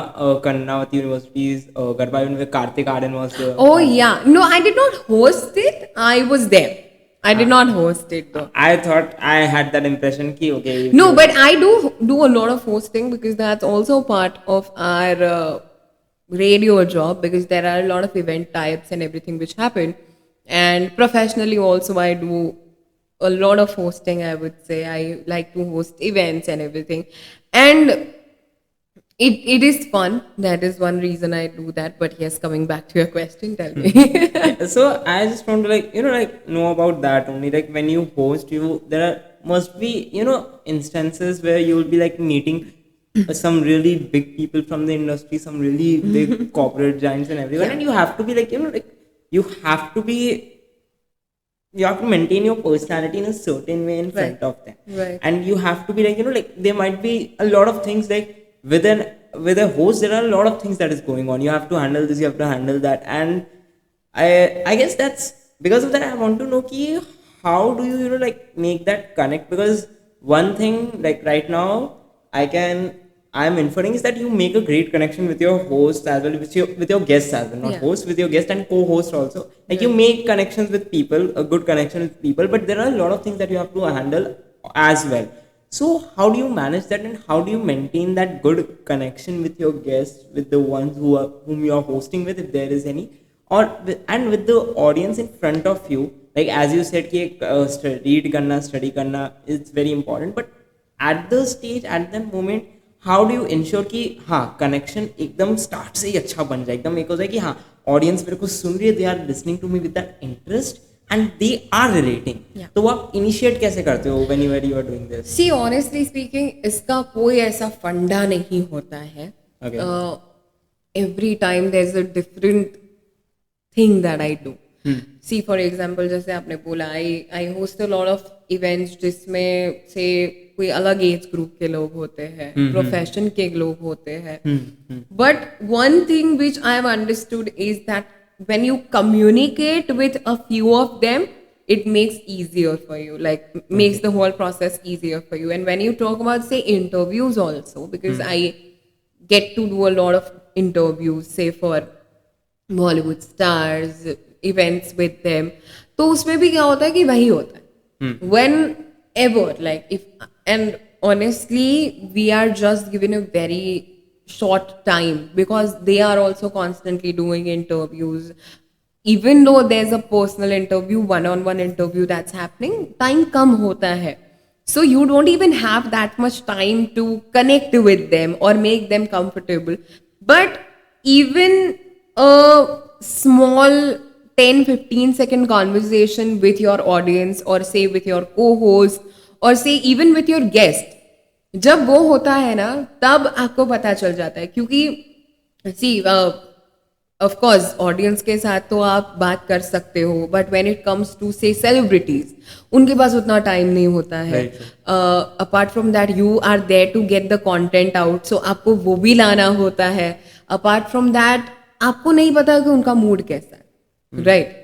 Karnavati University's Garba event where Karthik Aryan was there. Oh yeah, no, I did not host it. I was there. I did not host it though. I thought I had that impression ki okay. No, but I do a lot of hosting because that's also part of our radio job, because there are a lot of event types and everything which happen. And professionally also I do a lot of hosting, I would say. I like to host events and everything. And it is fun. That is one reason I do that. But yes, coming back to your question, tell me. So I just want to like, you know, like know about that only. Like when you host, there must be, you know, instances where you will be like meeting some really big people from the industry, some really big corporate giants and everyone. Yeah. And you have to be like, you know, like you have to maintain your personality in a certain way in front of them. Right. And you have to be like, you know, like there might be a lot of things like with a host, there are a lot of things that is going on. You have to handle this, you have to handle that. And I guess that's because of that I want to know ki how do you, you know, like make that connect? Because one thing like right now I'm inferring is that you make a great connection with your host as well, with your guests as well, not host, with your guest and co-host also. Like you make connections with people, a good connection with people, but there are a lot of things that you have to handle as well. So how do you manage that, and how do you maintain that good connection with your guests, with the ones whom you are hosting with, if there is any, and with the audience in front of you? Like as you said, study karna is very important, but at the stage, at that moment, how do you ensure कि हाँ connection एकदम start से ही अच्छा बन जाए, एकदम एक हो जाए कि हाँ audience मेरे को सुन रही है, they are listening to me with that interest and they are relating. तो वो आप initiate कैसे करते हो whenever you are doing this? See, honestly speaking, इसका कोई ऐसा फंडा नहीं होता है. Every time there's a different thing that I do. See, for example, जैसे आपने बोला, I host a lot of events जिसमें से कोई अलग एज ग्रुप के लोग होते हैं, प्रोफेशन के लोग होते हैं. But one thing which I have understood is that when you communicate with a few of them, it makes easier for you, like makes the whole process easier for you. And when you talk about, say, interviews also, because I get to do a lot of interviews, say for Bollywood stars, events with them, तो उसमें भी क्या होता है कि वही होता है whenever, like if, and honestly we are just given a very short time because they are also constantly doing interviews. Even though there's a personal interview, one-on-one interview that's happening, time कम होता है. So you don't even have that much time to connect with them or make them comfortable. But even a small 10-15 second conversation with your audience, or say with your co-host, or say even with your guest, जब वो होता है ना, तब आपको पता चल जाता है. क्योंकि see, of course ऑडियंस के साथ तो आप बात कर सकते हो, but when it comes to say celebrities, उनके पास उतना टाइम नहीं होता है. Apart from that you are there to get the content out, so आपको वो भी लाना होता है. अपार्ट फ्रॉम दैट आपको नहीं पता कि उनका मूड कैसा है, right?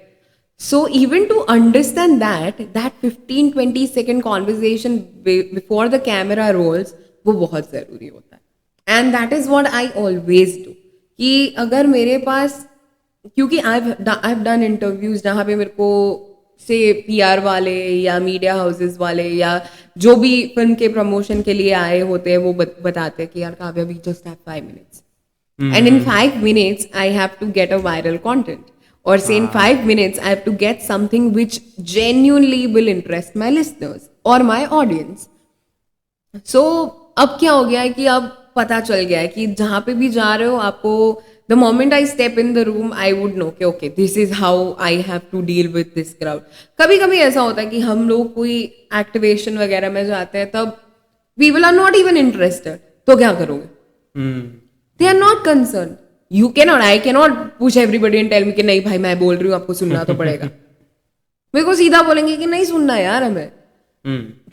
So even to understand that 15-20 second conversation before the camera rolls, वो बहुत ज़रूरी होता है. And that is what I always do. कि अगर मेरे पास, क्योंकि I've done interviews जहाँ पे मेरे को से PR वाले या मीडिया हाउसेस वाले या जो भी फिल्म के प्रमोशन के लिए आए होते हैं, वो बताते हैं कि यार Kavya, we just have 5 minutes. And in 5 minutes I have to get a viral content. Or say in 5 minutes, I have to get something which genuinely will interest my listeners or my audience. So, अब क्या हो गया है कि अब पता चल गया है कि जहाँ पे भी जा रहे हो आपको, the moment I step in the room, I would know कि okay, this is how I have to deal with this crowd. कभी कभी ऐसा होता है कि हम लोग कोई एक्टिवेशन वगैरह में जाते हैं, तब people are not even interested. तो क्या करोगे? They are not concerned. You cannot, I cannot push everybody and tell me कि नहीं भाई मैं बोल रही हूँ आपको सुनना तो पड़ेगा. मेरे को सीधा बोलेंगे कि नहीं सुनना यार हमें,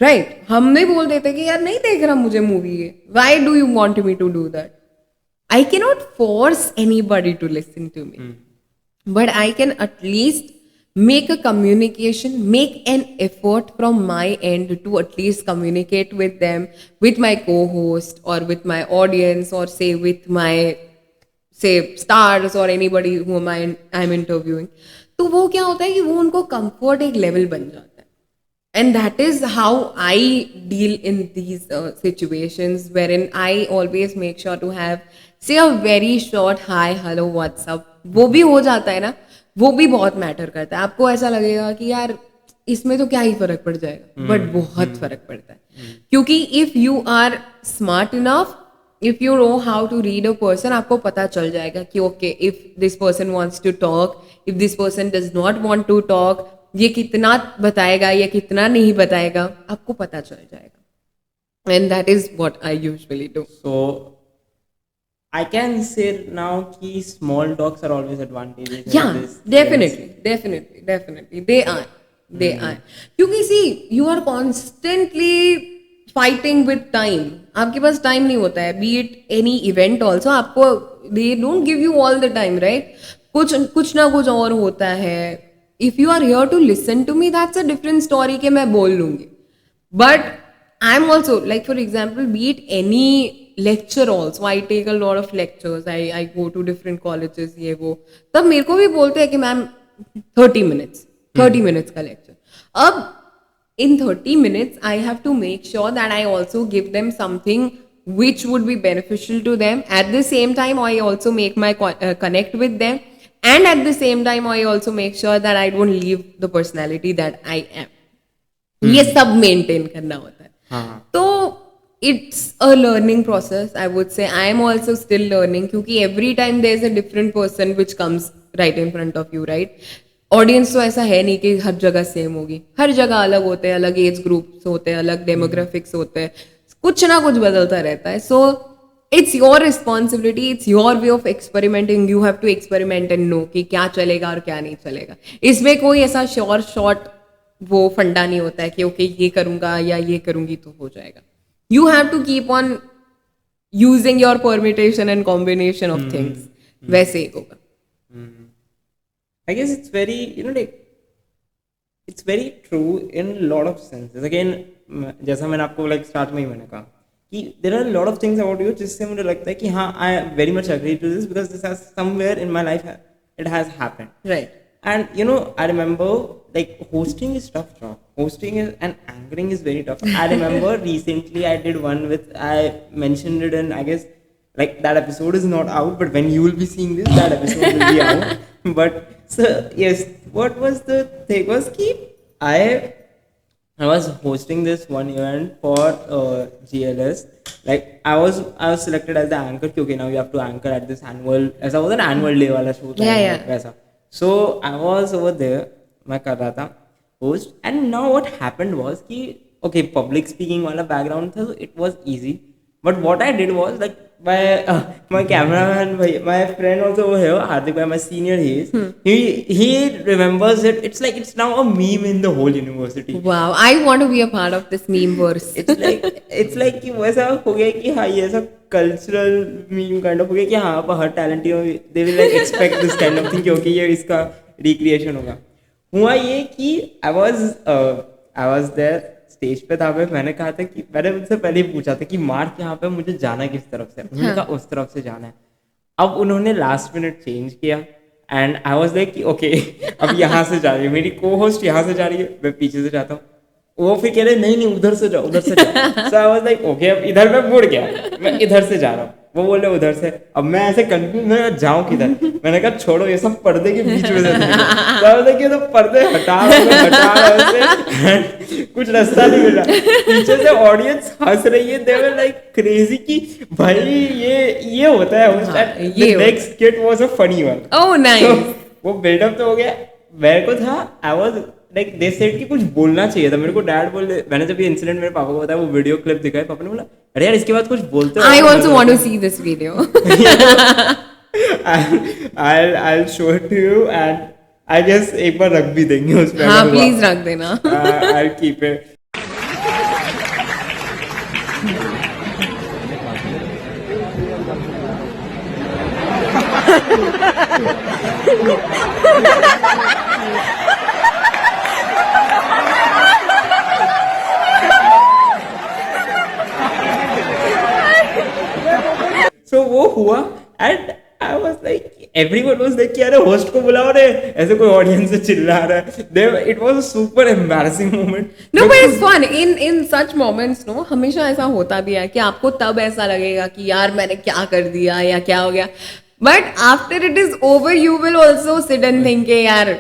राइट? हम नहीं बोल देते कि यार नहीं देख रहा मुझे मूवी है. Why do you want me to do that? I cannot force anybody to listen to me, but I can at least make a communication, make an effort from my end to at least communicate with them, with my co-host or with my audience, or say with my stars or anybody whom I'm interviewing. तो वो क्या होता है कि वो उनको comfort एक level बन जाता है. And that is how I deal in these situations, wherein I always make sure to have, say, a very short hi, hello, what's up. वो भी हो जाता है ना, वो भी बहुत मैटर करता है. आपको ऐसा लगेगा कि यार इसमें तो क्या ही फर्क पड़ जाएगा, बट बहुत फर्क पड़ता है. क्योंकि if you are smart enough, if you know how to read a person, आपको पता चल जाएगा कि okay, if this person wants to talk, if this person does not want to talk, ये कितना बताएगा या कितना नहीं बताएगा, आपको पता चल जाएगा. And that is what I usually do. So I can say now कि small talks are always advantages. Yeah, definitely they are. क्योंकि see, you are constantly fighting with time. आपके पास टाइम नहीं होता है. Be it any event also, आपको they don't give you all the time, right? कुछ ना कुछ और होता है. If you are here to listen to me, that's a different story कि मैं बोल लूँगी. But I'm also, like for example, be it any lecture also, I take a lot of lectures. I go to different colleges, ये वो. तब मेरे को भी बोलते हैं कि मैम 30 minutes का lecture. अब in 30 minutes, I have to make sure that I also give them something which would be beneficial to them. At the same time, I also make my connect with them. And at the same time, I also make sure that I don't leave the personality that I am. ये सब maintain करना होता है. तो it's a learning process, I would say. I am also still learning क्योंकि every time there's a different person which comes right in front of you, right? Audience तो ऐसा है नहीं कि हर जगह सेम होगी. हर जगह अलग होते हैं, अलग एज ग्रुप्स होते हैं, अलग डेमोग्राफिक्स होते हैं, कुछ ना कुछ बदलता रहता है. So it's your responsibility, it's your way of experimenting. You have to experiment and know कि क्या चलेगा और क्या नहीं चलेगा. इसमें कोई ऐसा श्योर शॉर्ट वो फंडा नहीं होता है कि ओके ये करूंगा या ये करूंगी तो हो जाएगा. You have to keep on using your permutation and combination of things. वैसे ही होगा. I guess it's very, like it's very true in a lot of senses. Again, जैसा मैंने आपको like start में ही मैंने कहा कि there are a lot of things about you जिससे मुझे लगता है कि हाँ, I very much agree to this because this has somewhere in my life it has happened. Right. And I remember like hosting is tough job. Hosting is and anchoring is very tough. I remember recently I did one I mentioned it, and I guess like that episode is not out, but when you will be seeing this, that episode will be out. But so yes, what was the thing was ki I was hosting this one event for GLS. Like I was selected as the anchor because now you have to anchor at this annual, as I was an annual day wala show. Yeah. So I was over there, मैं कर रहा था host, and now what happened was कि okay, public speaking वाला background था, so it was easy. But what I did was like my cameraman, my friend also over here, Hardik, my senior, he remembers it. It's like it's now a meme in the whole university. Wow, I want to be a part of this meme verse. it's like कि वैसा हो गया कि हाँ, ये ऐसा cultural meme kind of हो गया कि हाँ, अब हर talent they will like expect this kind of thing क्योंकि ये इसका recreation होगा. हुआ ये कि I was there, स्टेज पे था मैं, मैंने कहा था कि मैंने उनसे पहले ही पूछा था कि मार्क यहाँ पे मुझे जाना किस तरफ से, उन्होंने कहा उस तरफ से जाना है. अब उन्होंने लास्ट मिनट चेंज किया एंड आई वाज लाइक कि ओके अब यहाँ से जा रही है मेरी को होस्ट, यहाँ से जा रही है, मैं पीछे से जाता हूँ. वो फिर कह रहे नहीं उधर से जाओ. सो आई वाज लाइक ओके, अब इधर मैं मुड़ गया, मैं इधर से जा रहा हूँ. वो बोले उधर से. अब मैं ऐसे कंफ्यूज, मैं जाऊँ किधर. मैंने कहा छोड़ो ये सब पर्दे के बीच में से तो पर्दे हटा कुछ रास्ता नहीं मिला. पीछे से ऑडियंस हंस रही है, दे वर लाइक क्रेजी कि भाई ये होता है. Next skit was a funny one. Oh nice. वो बिल्डअप तो हो गया. मेरे को था आई वाज लाइक दे सेड कि कुछ बोलना चाहिए था. मेरे को डैड बोले, मैंने जब ये इंसिडेंट मेरे पापा को बताया, वो वीडियो क्लिप दिखाई, पापा ने बोला अरे यार इसके बाद कुछ बोलते हो. I also want to see this video. I'll show it to you and I guess एक बार रख भी देंगे उस पे. हाँ प्लीज रख देना. I'll keep it. So वो हुआ and I was like, everyone was like यार होस्ट को बुलाओ रे, ऐसे कोई ऑडियंस से चिल्ला रहा है. It was a super embarrassing moment. No, but it's fun. In such moments, no, हमेशा ऐसा होता भी है कि आपको तब ऐसा लगेगा कि यार मैंने क्या कर दिया या क्या हो गया. But after it is over, you will also sit and think कि यार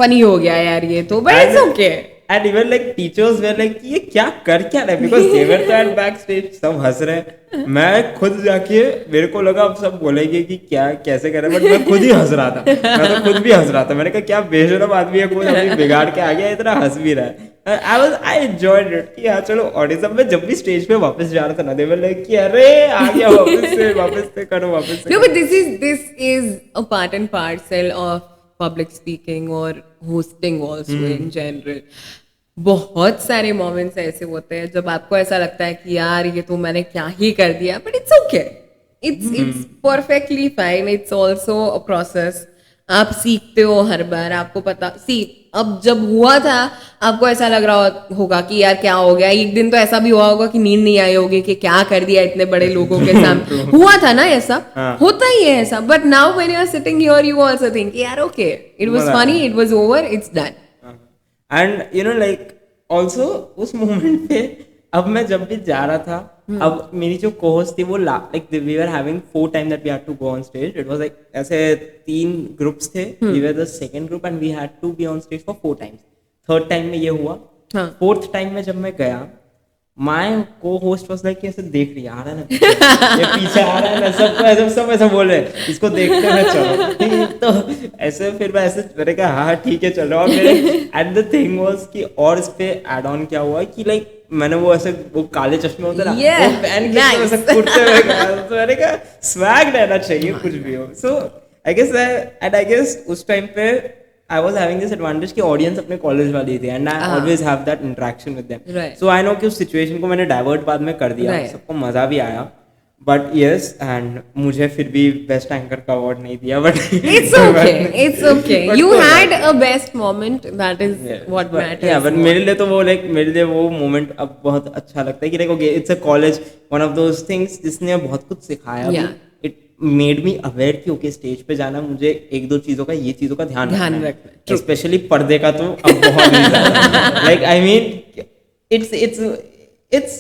funny हो गया यार ये तो. But it's okay. And even like teachers were like ये क्या कर क्या रहे, because they were at backstage, सब हंस रहे हैं. मैं खुद जाके, मेरे को लगा अब सब बोलेंगे कि क्या कैसे कर रहे हैं, बट मैं खुद ही हंस रहा था. मैं तो खुद भी हंस रहा था. मैंने कहा क्या बेशरम आदमी है, कोई अपनी बिगाड़ के आ गया, इतना हंस भी रहा है. I enjoyed it कि हाँ चलो ऑडियंस. अब मैं जब भी स्टेज पे वापस जा रहा था ना, they were like कि अरे आ गया वापस से करो वापस से. No, but this is a part and parcel of public speaking or hosting also in general. बहुत सारे मोमेंट्स ऐसे होते हैं जब आपको ऐसा लगता है कि यार ये तो मैंने क्या ही कर दिया. But it's okay, it's perfectly fine. It's also a process. आप सीखते हो हर बार. आपको पता अब जब हुआ था आपको ऐसा लग रहा होगा कि यार क्या हो गया. एक दिन तो ऐसा भी हुआ होगा कि नींद नहीं आई होगी कि क्या कर दिया इतने बड़े लोगों के सामने. हुआ था ना ऐसा. होता ही है ऐसा. But now when you are sitting here you also think यार okay it was funny, it was over, it's done. And like also उस मोमेंट पे अब मैं जब भी जा रहा था, अब मेरी जो कोहोस्ट थी वो like we were having 4 times that we had to go on stage. It was like ऐसे 3 ग्रुप्स थे. We were the second group and we had to be on stage for 4 times. Third time में ये हुआ. Fourth time में जब मैं गया, my co-host was like ऐसे देख रही आ रहा है ना ये पीछे आ रहा है ना, सब ऐसा बोल रहे हैं इसको देखते हुए चलो. तो ऐसे फिर मैं ऐसे मैंने कहा हाँ ठीक है चलो. और मेरे एंड द थिंग वाज कि और इस पे ऐड ऑन क्या हुआ कि लाइक मैंने वो ऐसे वो काले चश्मे होते ना वो पहन के ऐसे कुर्ते में गया. तो मैंने कहा स्वैग रहना चाहिए कुछ भी हो. सो आई गेस उस टाइम पे I was having this advantage कि audience अपने college वाली थी and I always have that interaction with them. So I know कि उस situation को मैंने divert बाद में कर दिया. सबको मजा भी आया. बट यस एंड मुझे फिर भी बेस्ट एंकर का अवार्ड नहीं दिया but it's okay you had a best moment that is what matters but मेरे लिए तो वो लाइक मेरे लिए वो मोमेंट अब बहुत अच्छा लगता है कि like okay it's a college one of those things जिसने बहुत कुछ सिखाया भी इट मेड मी अवेयर कि ओके स्टेज पे जाना मुझे एक दो चीज़ों का ये चीज़ों का ध्यान रखना स्पेशली पर्दे का तो अब बहुत like I mean it's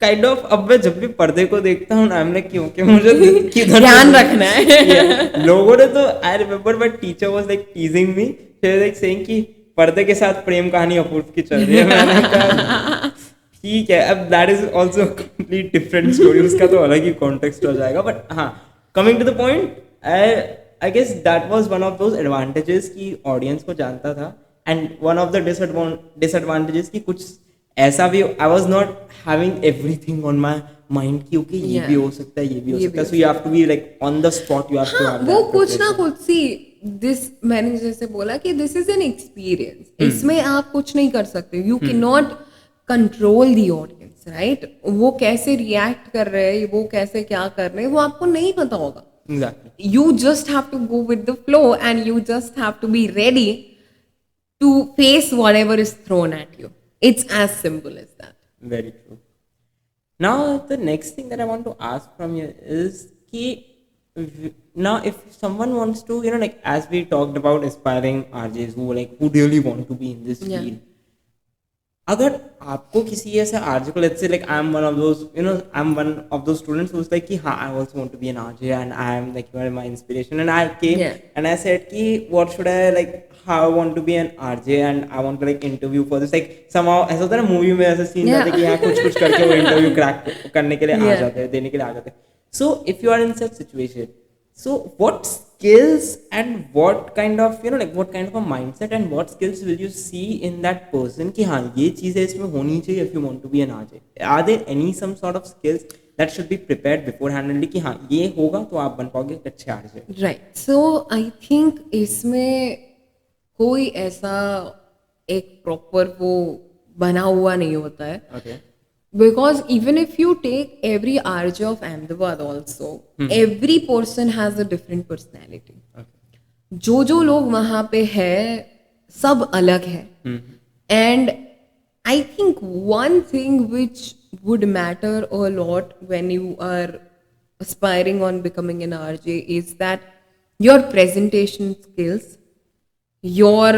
kind of अब मैं जब भी पर्दे को देखता हूँ आई एम लाइक क्योंकि मुझे ध्यान रखना है लोगों ने तो I remember my teacher was like टीजिंग me like saying कि पर्दे के साथ प्रेम कहानी अपूर्व की चल रही है मैंने कहा ठीक है अब that is also complete different story उसका तो अलग ही कॉन्टेक्स्ट हो जाएगा बट हाँ coming to the point I guess that was one of those advantages की ऑडियंस को जानता था and one of the disadvantages की कुछ ऐसा भी I was not having everything on my mind कि ओके ये भी हो सकता है ये भी हो सकता है so you have to be like on the spot you have to have वो कुछ ना कुछ सी दिस मैंने जैसे बोला कि दिस इज एन एक्सपीरियंस इसमें आप कुछ नहीं कर सकते you can not control the audience right वो कैसे रिएक्ट कर रहे हैं वो कैसे क्या कर रहे हैं वो आपको नहीं पता होगा you just have to go with the flow and you just have to be ready to face whatever is thrown at you It's as simple as that. Very true. Now, the next thing that I want to ask from you is now if someone wants to, like as we talked about aspiring RJs who really want to be in this field. अगर आपको किसी ऐसे RJ को let's say like I'm one of those students who's like कि हाँ I also want to be an RJ and I am like you are my inspiration and I came and I said कि what should I like how I want to be an RJ and I want to like interview for this like somehow ऐसा होता है ना movie में ऐसा scene रहता है कि यहाँ कुछ करके वो इंटरव्यू क्रैक करने के लिए आ जाते हैं देने के लिए आ जाते हैं so if you are in such situation so what skills and what kind of like what kind of a mindset and what skills will you see in that person कि हाँ ये चीज़ें इसमें होनी चाहिए if you want to be an RJ are there any some sort of skills that should be prepared beforehand कि हाँ ये होगा तो आप बन पाओगे अच्छे RJ right so I think इसमें कोई ऐसा एक प्रॉपर वो बना हुआ नहीं होता है because even if you take every RJ of Ahmedabad also every person has a different personality जो लोग वहाँ पे है सब अलग है and I think one thing which would matter a lot when you are aspiring on becoming an RJ is that your presentation skills, your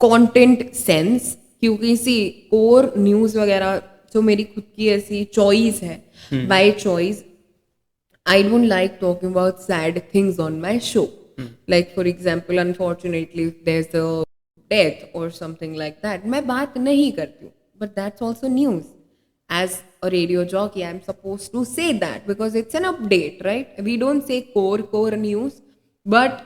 content sense, क्योंकि सी core news वगैरह जो मेरी खुद की ऐसी चॉइस है by choice I don't like talking about sad things on my show. Like for example, unfortunately, if there's a death or something like that, मैं बात नहीं करती हूँ. But that's also news. As a radio jockey, I'm supposed to say that because it's an update, right? We don't say core news, but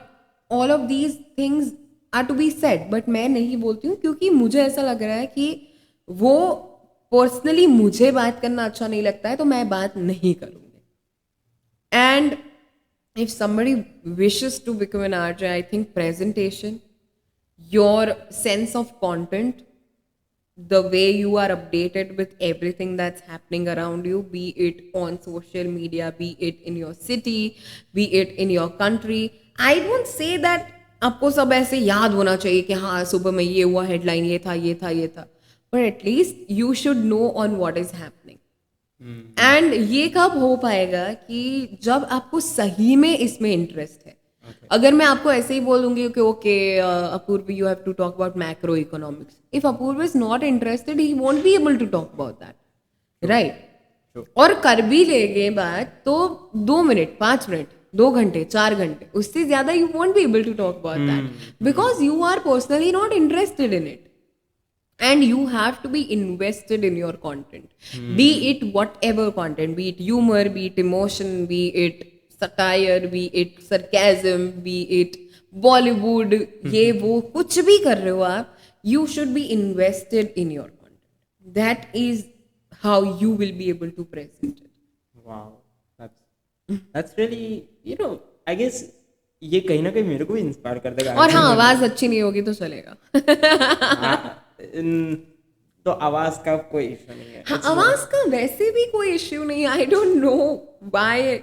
all of these things are to be said. But मैं नहीं बोलती हूँ क्योंकि मुझे ऐसा लग रहा है कि वो पर्सनली मुझे बात करना अच्छा नहीं लगता है तो मैं बात नहीं करूँगी. And if somebody wishes to become an RJ, I think presentation, your sense of content, the way you are updated with everything that's happening around you, be it on social media, be it in your city, be it in your country. I won't say that आपको सब ऐसे याद होना चाहिए कि हाँ सुबह में ये हुआ, हेडलाइन ये था, but at least you should know on what is happening. And ये कब हो पाएगा कि जब आपको सही में इसमें इंटरेस्ट है. अगर मैं आपको ऐसे ही बोलूंगी कि okay Apoorv you have to talk about macro economics, if Apoorv is not interested he won't be able to talk about that, right? और कर भी लेंगे बात तो 2 मिनट 5 मिनट 2 घंटे 4 घंटे, उससे ज्यादा you won't be able to talk about that because you are personally not interested in it. And you have to be invested in your content, be it whatever content, be it humor, be it emotion, be it satire, be it sarcasm, be it Bollywood, ये वो कुछ भी कर रहे हो आप, you should be invested in your content. That is how you will be able to present it. Wow, that's really, I guess ये कहीं ना कहीं मेरे को भी इंस्पायर कर देगा. और हाँ आवाज अच्छी नहीं होगी तो चलेगा. तो आवाज का कोई इशू नहीं है. हाँ, आवाज का वैसे भी कोई इश्यू नहीं. I don't know why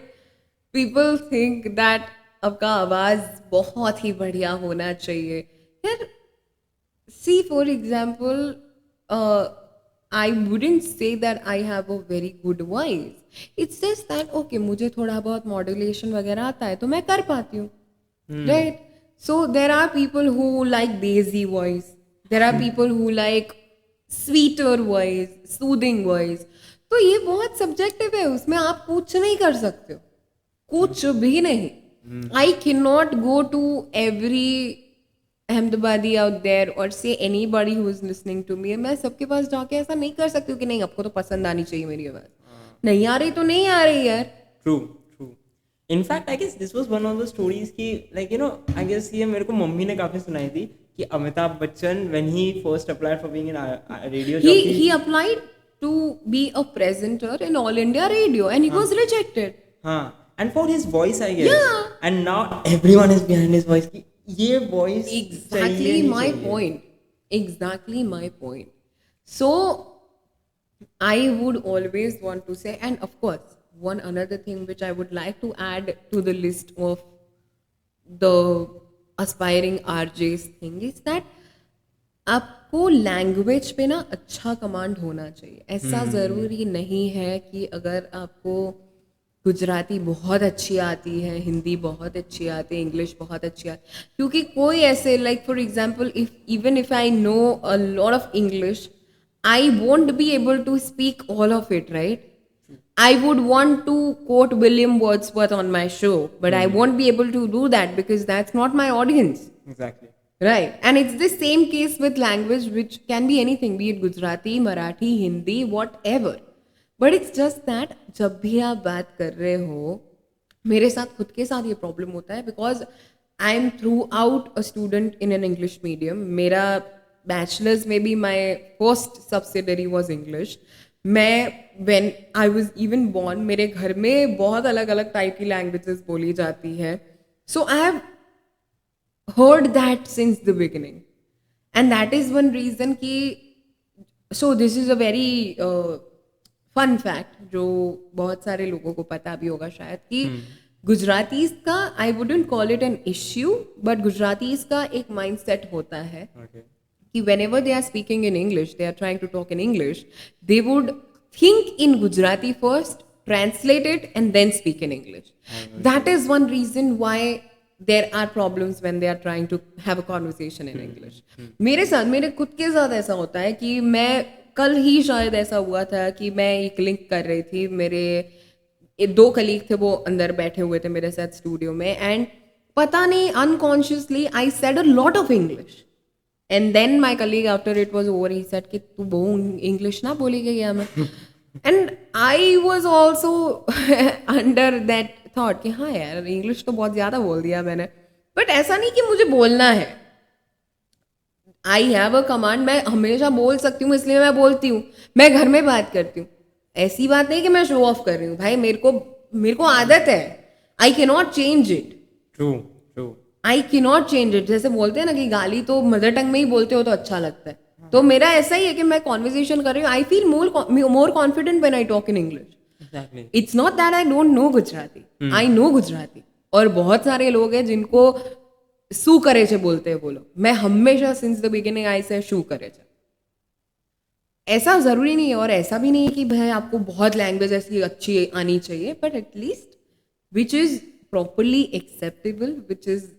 people think that आपका आवाज बहुत ही बढ़िया होना चाहिए. यार, see for example, I wouldn't say that I have a very good voice. It's just that okay, मुझे थोड़ा बहुत modulation वगैरह आता है तो मैं कर पाती हूँ, right? So there are people who like bassy voice. There are people who like sweeter voice, soothing voice. तो ये बहुत subjective है, उसमें आप कुछ नहीं कर सकते हो, कुछ भी नहीं. I cannot go to every Ahmedabadi out there or say anybody who is listening to me. मैं सबके पास जाके ऐसा नहीं कर सकती हूँ कि नहीं आपको तो पसंद आनी चाहिए मेरी आवाज. नहीं आ रही तो नहीं आ रही यार. True, true. In fact, I guess this was one of the stories कि like you know, I guess ये मेरे को मम्मी ने काफी सुनाई थी कि Amitabh Bachchan when he first applied for being in a radio jockey, he applied to be a presenter in All India Radio and he was rejected. हाँ, and for his voice I guess. Yeah. And now everyone is behind his voice कि ये voice Exactly my point. Exactly my point. So I would always want to say, and of course, one another thing which I would like to add to the list of the aspiring RJs thing is that आपको language पे ना अच्छा command होना चाहिए. ऐसा ज़रूरी नहीं है कि अगर आपको गुजराती बहुत अच्छी आती है, हिंदी बहुत अच्छी आती है, इंग्लिश बहुत अच्छी आती है, क्योंकि कोई ऐसे like for example even if I know a lot of English, I won't be able to speak all of it, right? I would want to quote William Wordsworth on my show, but I won't be able to do that because that's not my audience. Exactly. Right. And it's the same case with language, which can be anything, be it Gujarati, Marathi, Hindi, whatever. But it's just that जब भी आप बात कर रहे हो, मेरे साथ खुद के साथ ये प्रॉब्लम होता है because I am throughout a student in an English medium. मेरा bachelor's में भी my first subsidiary was English. मैं when I was even born, मेरे घर में बहुत अलग अलग टाइप की लैंग्वेजेस बोली जाती है. So I have heard that since the beginning. And that is one reason कि so this is a very fun fact जो बहुत सारे लोगों को पता भी होगा शायद कि गुजरातीज का I wouldn't call it an issue, but Gujaratis का एक mindset होता है कि whenever they are speaking in English, they are trying to talk in English, they would think in Gujarati first, translate it, and then speak in English. That is one reason why there are problems when they are trying to have a conversation in English. मेरे साथ, मेरे खुद के साथ ऐसा होता है कि मैं कल ही शायद ऐसा हुआ था कि मैं एक लिंक कर रही थी, मेरे 2 कलीग थे वो अंदर बैठे हुए थे मेरे साथ स्टूडियो में, एंड पता नहीं unconsciously I said a lot of English. And then my colleague after it was over, he said कि तू वो English ना बोली गई हमें. And I was also under that thought कि हाँ यार English तो बहुत ज़्यादा बोल दिया मैंने. But ऐसा नहीं कि मुझे बोलना है. I have a command, मैं हमेशा बोल सकती हूँ इसलिए मैं बोलती हूँ. मैं घर में बात करती हूँ. ऐसी बात नहीं कि मैं शो ऑफ कर रही हूँ. भाई मेरे को आदत है. I cannot change it. True, true. I cannot change it. जैसे बोलते हैं ना कि गाली तो मदर टंग में ही बोलते हो तो अच्छा लगता है. तो मेरा ऐसा ही है कि मैं कॉन्वर्सेशन कर रही हूँ. I feel more confident when I talk in English. Exactly. It's not that I don't know Gujarati. I know Gujarati. और बहुत सारे लोग हैं जिनको शू करे छे बोलते हैं बोलो. मैं हमेशा सिंस द बिगिनिंग आई से शू करे छे. ऐसा जरूरी नहीं है और ऐसा भी नहीं है कि भाई आपको बहुत लैंग्वेज ऐसी अच्छी आनी चाहिए, but at least which is properly acceptable, which is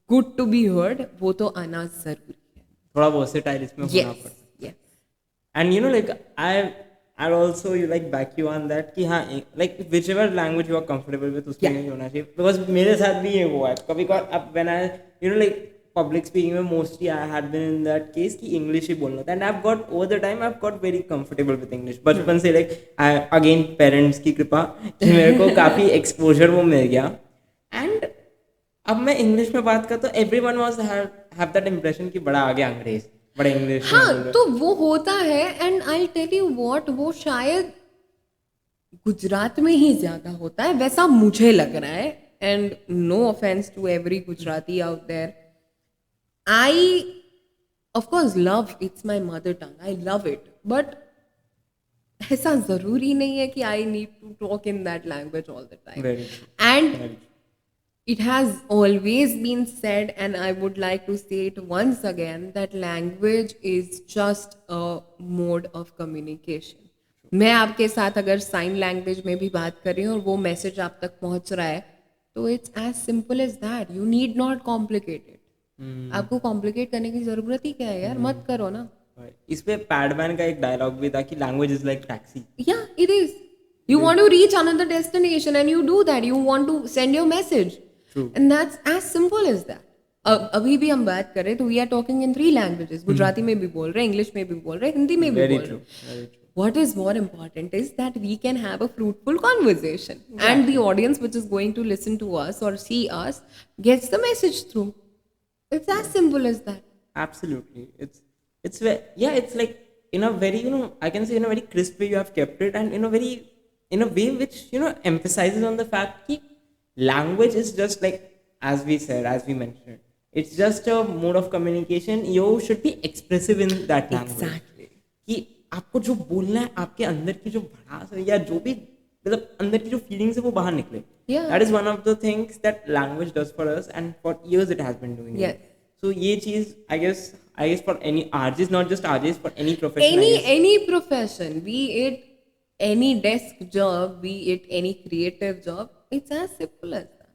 good to be heard, वो तो आना जरूरी है. थोड़ा versatile इसमें होना पड़ता है. Yes. And you know like I also you like back you on that कि हाँ like whichever language you are comfortable with उसमें नहीं होना चाहिए, because मेरे साथ भी ये हुआ है कभी कभार. अब when I you know like public speaking में mostly I had been in that case कि English ही बोलना था, and I've got over the time I've got very comfortable with English. बचपन से like again parents की कृपा कि मेरे को काफ़ी exposure वो मिल गया, and अब मैं इंग्लिश में बात करता हूँ everyone was have that impression कि बड़ा आ गया अंग्रेज, बड़े इंग्लिश. हाँ तो वो होता है. And I tell you what, वो शायद गुजरात में ही ज्यादा होता है वैसा मुझे लग रहा है. And no offence to every Gujarati out there, I of course love, it's my mother tongue, I love it, but ऐसा जरूरी नहीं है कि I need to talk in that language all the time. Very true. And Very true. it has always been said, and I would like to say it once again, that language is just a mode of communication. मैं आपके साथ अगर sign language में भी बात कर रही हूँ और वो मैसेज आप तक पहुंच रहा है, तो it's as simple as that. You need not complicate it. आपको कॉम्प्लिकेट करने की जरूरत ही क्या है यार, मत करो ना. इस पे पैडमैन का एक डायलॉग भी था कि लैंग्वेज इज लाइक टैक्सी. या it is. You want to reach another destination and you do that. You want to send your message. True. And that's as simple as that. अभी भी हम बात करें तो we are talking in 3 languages. Gujarati में भी बोल रहे हैं, इंग्लिश में भी बोल रहे हैं, हिंदी में भी बोल रहे हैं. Very true. What is more important is that we can have a fruitful conversation, and the audience which is going to listen to us or see us gets the message through. It's as simple as that. Absolutely. It's like in a very, I can say in a very crisp way you have kept it, and in a way which, emphasizes on the fact that language is just like, as we mentioned, it's just a mode of communication. You should be expressive in that language. Exactly. कि आपको जो बोलना है, आपके अंदर की जो भड़ास है या जो भी मतलब अंदर की जो फीलिंग्स है वो बाहर निकले. Yeah. That is one of the things that language does for us, and for years it has been doing Yes. it. So ये चीज I guess for any RJs, not just RJs, for any profession. Any profession, be it any desk job, be it any creative job, it's as simple as that.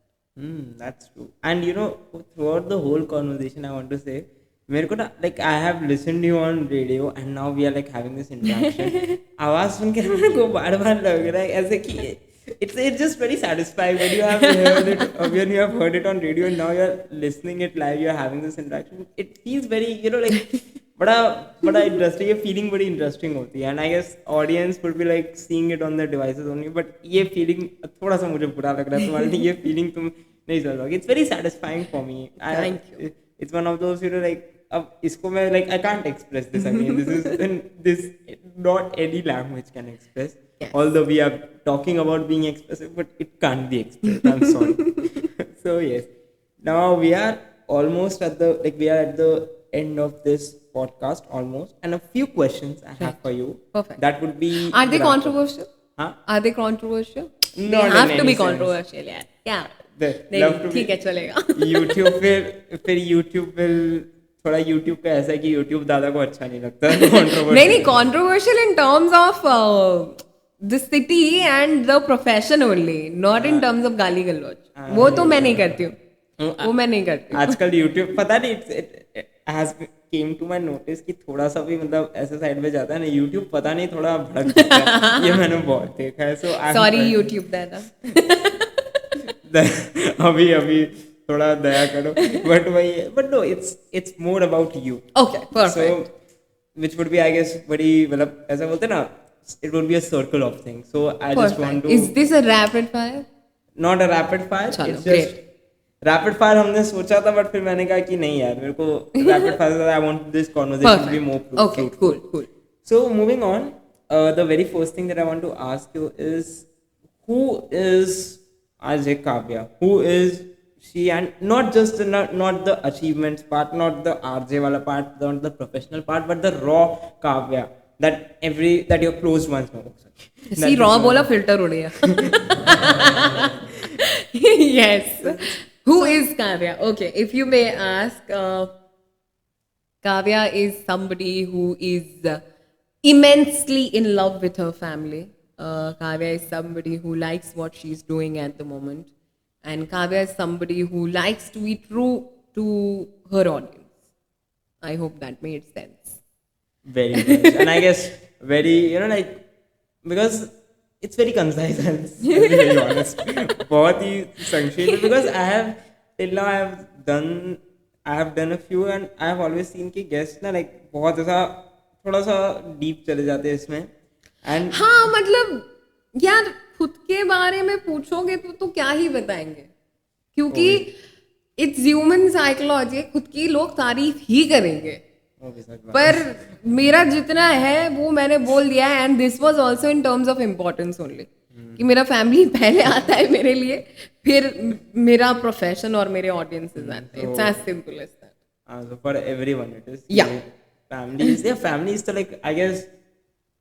That's true. And throughout the whole conversation, I want to say, मेरे को ना like I have listened to you on radio, and now we are like having this interaction. आवाज सुन के मेरे को बार-बार लग रहा है ऐसे कि it's just very satisfying when you have heard it, when you have heard it on radio, and now you are listening it live, you are having this interaction. It feels very, like बड़ा interesting. ये feeling बड़ी interesting होती है, and I guess audience would be like seeing it on their devices only. But ये feeling थोड़ा सा मुझे बुरा लग रहा है तुम्हारे लिए. ये feeling तुम नहीं समझ पाओगे. It's very satisfying for me. Thank you. It's one of those, like अब इसको मैं like I can't express this again. This not any language can express. Yes. Although we are talking about being expressive, but it can't be expressed. I'm sorry. So yes, now we are almost at the end of this podcast almost, and a few questions I have for you. Perfect. That would be. Are they controversial? Huh? Are they controversial? Not they have in to any be controversial, yeah. Yeah. Love to ठीक है चलेगा. YouTube फिर YouTube will थोड़ा YouTube का ऐसा है कि YouTube दादा को अच्छा नहीं लगता. नहीं controversial in terms of the city and the profession only, not in terms of गाली गलौज. वो तो मैं नहीं करती हूँ. वो मैं नहीं करती. आजकल YouTube पता नहीं it has came to my notice कि थोड़ा सा भी मतलब ऐसे साइड में जाता है ना YouTube, पता नहीं थोड़ा भड़क जाता है. ये मैंने बहुत देखा है. So sorry YouTube दादा. अभी थोड़ा दया करो. But no, it's more about you. Okay, perfect. So which would be, I guess, बड़ी मतलब ऐसा बोलते हैं ना, it would be a circle of things. So I just want to. Is this a rapid fire? Not a rapid fire. चलो, it's just great. Rapid fire हमने सोचा था, बट फिर मैंने कहा कि नहीं यार, मेरे को rapid fire I want this conversation to be more fruitful. Okay, cool. So moving on, the very first thing that I want to ask you is, who is Ajay Kavya? Who is she? And not just not the achievements part, not the RJ wala part, not the professional part, but the raw Kavya that your close ones know. See, raw bola filter उड़ गया. Yes. Who is Kavya? Okay, if you may ask, Kavya is somebody who is immensely in love with her family. Kavya is somebody who likes what she's doing at the moment. And Kavya is somebody who likes to be true to her audience. I hope that made sense. Very much. And I guess very, because it's very concise and very honest. बहुत ही संक्षेप. Because till now I have done a few, and I have always seen कि guests ना like बहुत ऐसा थोड़ा सा deep चले जाते हैं इसमें. And हाँ मतलब यार खुद के बारे में पूछोगे तो क्या ही बताएंगे, क्योंकि इट्स ह्यूमन साइकोलॉजी. खुद की लोग तारीफ ही करेंगे, पर मेरा जितना है वो मैंने बोल दिया है. And this was also in terms of importance only, कि मेरा फैमिली पहले आता है मेरे लिए, फिर मेरा प्रोफेशन और मेरे ऑडियंसेस आते हैं. It's as simple as that. So for everyone it is. Yeah. Family is तो like I guess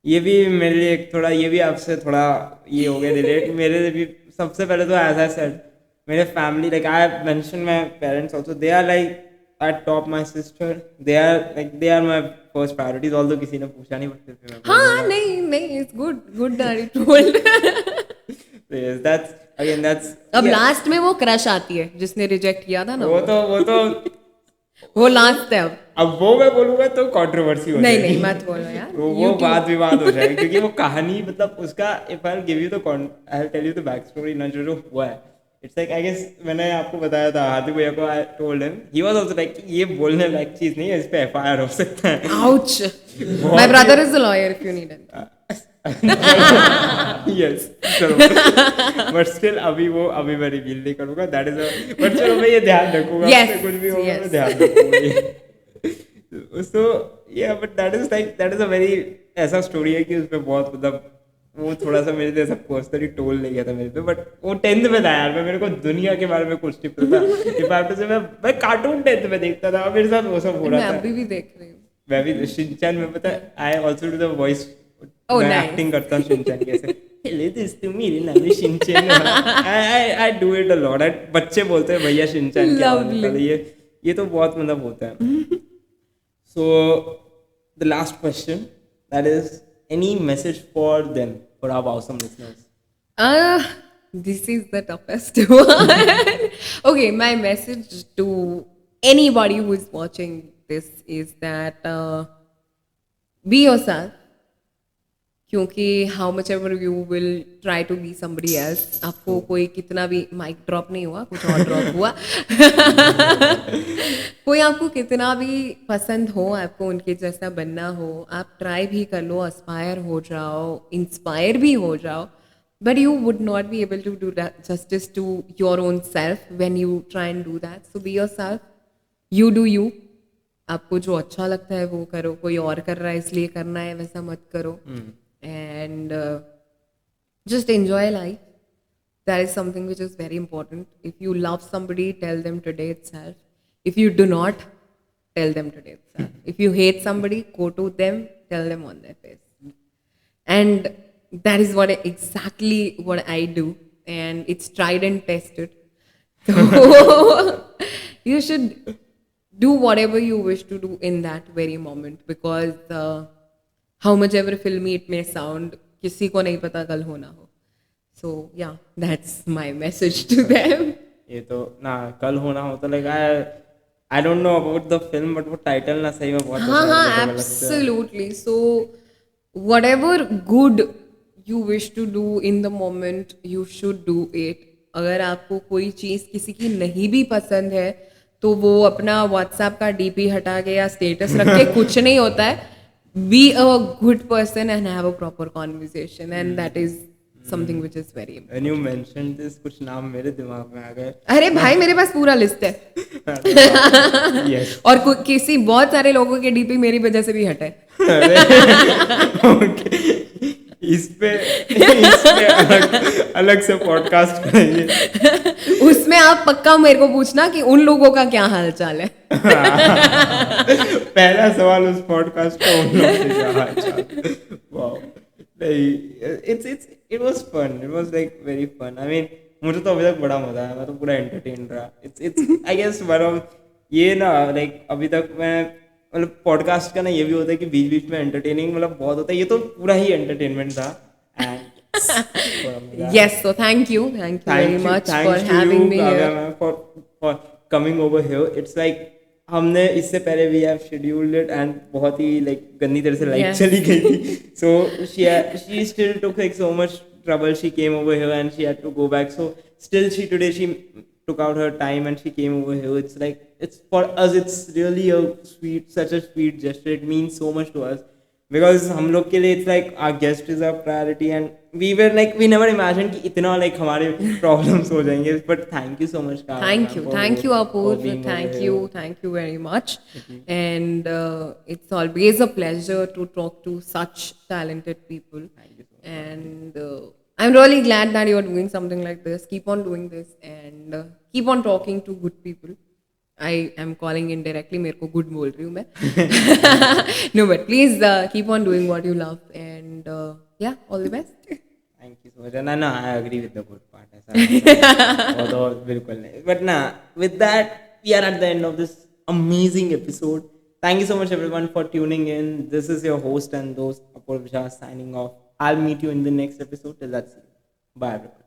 ये भी मेरे लिए एक थोड़ा ये भी आपसे थोड़ा ये हो गया रिलेट मेरे लिए भी सबसे पहले तो as I said मेरे family like I have mentioned my parents also they are like at top my sister they are my first priorities although किसी ने पूछा नहीं but फिर भी मैं बोल हाँ दूंगा. नहीं it's good that you told. So yes, that's अब yeah, लास्ट में वो क्रश आती है जिसने रिजेक्ट किया था ना, वो तो वो लास्ट है अब वो मैं बोलूंगा तो कंट्रोवर्सी हो नहीं जाएगी. मत बोलो यार. वो वाद विवाद हो जाएगा क्योंकि वो कहानी मतलब उसका if I give you the I will tell you the back story ना जो हुआ है. इट्स लाइक आई गेस मैंने आपको बताया था हार्दिक भैया को I told him he was also like ये बोलने लायक चीज नहीं है इस पे एफआईआर हो सकता है. Ouch. My brother is a lawyer if you need it. Yes चलो बट स्टिल अभी मैं रिवील नहीं करूंगा दैट इज बट चलो मैं ये ध्यान रखूंगा. Yes, कुछ भी होगा yes. मैं ध्यान रखूंगा. सो या but that is a very ऐसा स्टोरी है कि उसमें बहुत मतलब वो थोड़ा सा मेरे जैसा पर्सनली टोल नहीं गया था मेरे पे बट वो 10th में था यार मैं मेरे को दुनिया के बारे में कुछ नहीं पता था. मैं कार्टून 10th में देखता था मेरे साथ वो सब हो मैं रहा था. अभी भी देख रही हूँ. मैं भी शिनचैन में पता I also do the voice Oh, मैं nice. एक्टिंग करता हूँ शिनचैन कैसे हेलो दोस्तों मेरे नाम है Shinchan. I do it a lot. बच्चे बोलते हैं भैया शिनचैन क्या Lovely. होता है ये तो बहुत मतलब होता है. So the last question that is any message for them for our awesome listeners. This is the toughest one. Okay, my message to anybody who is watching this is that be yourself. क्योंकि how much ever you will try to be somebody else, आपको कोई कितना भी mic drop नहीं हुआ, कुछ और drop हुआ. कोई आपको कितना भी पसंद हो, आपको उनके जैसा बनना हो, आप ट्राई भी कर लो, एस्पायर हो जाओ, इंस्पायर भी हो जाओ, but you would not be able to do justice to your own self when you try and do that. So be your self, you do you. आपको जो अच्छा लगता है वो करो. कोई और कर रहा है इसलिए करना है वैसा मत करो. And just enjoy life. That is something which is very important. If you love somebody, tell them today itself. If you do not, tell them today itself. If you hate somebody, go to them, tell them on their face. And that is exactly what I do, and it's tried and tested. So you should do whatever you wish to do in that very moment, because how much ever filmy it may sound, किसी को नहीं पता कल होना हो. So yeah, that's my message to them. ये तो ना कल होना हो तो like I don't know about the film but वो टाइटल ना सही में बहुत हाँ absolutely. So whatever good you wish to do in the moment, you should do it. अगर आपको कोई चीज़ किसी की नहीं भी पसंद है तो वो अपना व्हाट्सएप का डीपी हटा के या स्टेटस रख के कुछ नहीं होता है. Be a good person and have a proper conversation, and that is something which is very important. When you mentioned this, कुछ नाम मेरे दिमाग में आ गए. अरे भाई मेरे पास पूरा लिस्ट है. Yes. और किसी बहुत सारे लोगों के डीपी मेरी वजह से भी हटे. Okay. इस पे अलग से पॉडकास्ट करेंगे. उसमें आप पक्का मेरे को पूछना कि उन लोगों का क्या हाल चाल है. पहला सवाल उस पॉडकास्ट का उन लोगों से क्या हाल चाल. Wow. It was fun. It was like very fun. I mean मुझे तो अभी तक बड़ा मजा आया. मैं तो पूरा एंटरटेन रहा. It's I guess ये ना लाइक अभी तक मैं मतलब पॉडकास्ट का ना ये भी होता है कि बीच बीच में एंटरटेनिंग मतलब बहुत होता है. ये तो पूरा ही एंटरटेनमेंट था. Yes, so thank you very much for having me here. For coming over here. It's like हमने इससे पहले we have scheduled it and बहुत ही like गंदी तरह से लाइट चली गई थी. So she still took like so much trouble. She came over here and she had to go back. So still today she took out her time and she came over here. It's like it's for us. It's really such a sweet gesture. It means so much to us. Because हम लोग के लिए it's like our guest is our priority and we never imagined कि इतना like हमारे problems हो जाएंगे. But thank you so much. Thank you Apurv. Thank you very much. And it's always a pleasure to talk to such talented people. Thank you so much. And I'm really glad that you're doing something like this. Keep on doing this and keep on talking to good people. I am calling indirectly, मेरे को good बोल रही हूँ मैं. No but please keep on doing what you love and yeah all the best. Thank you so much. And no, I agree with the good part. ऐसा वो तो बिल्कुल नहीं. But nah, with that, we are at the end of this amazing episode. Thank you so much, everyone, for tuning in. This is your host and host, Apurva Shah, signing off. I'll meet you in the next episode. Till that's it. Bye, everyone.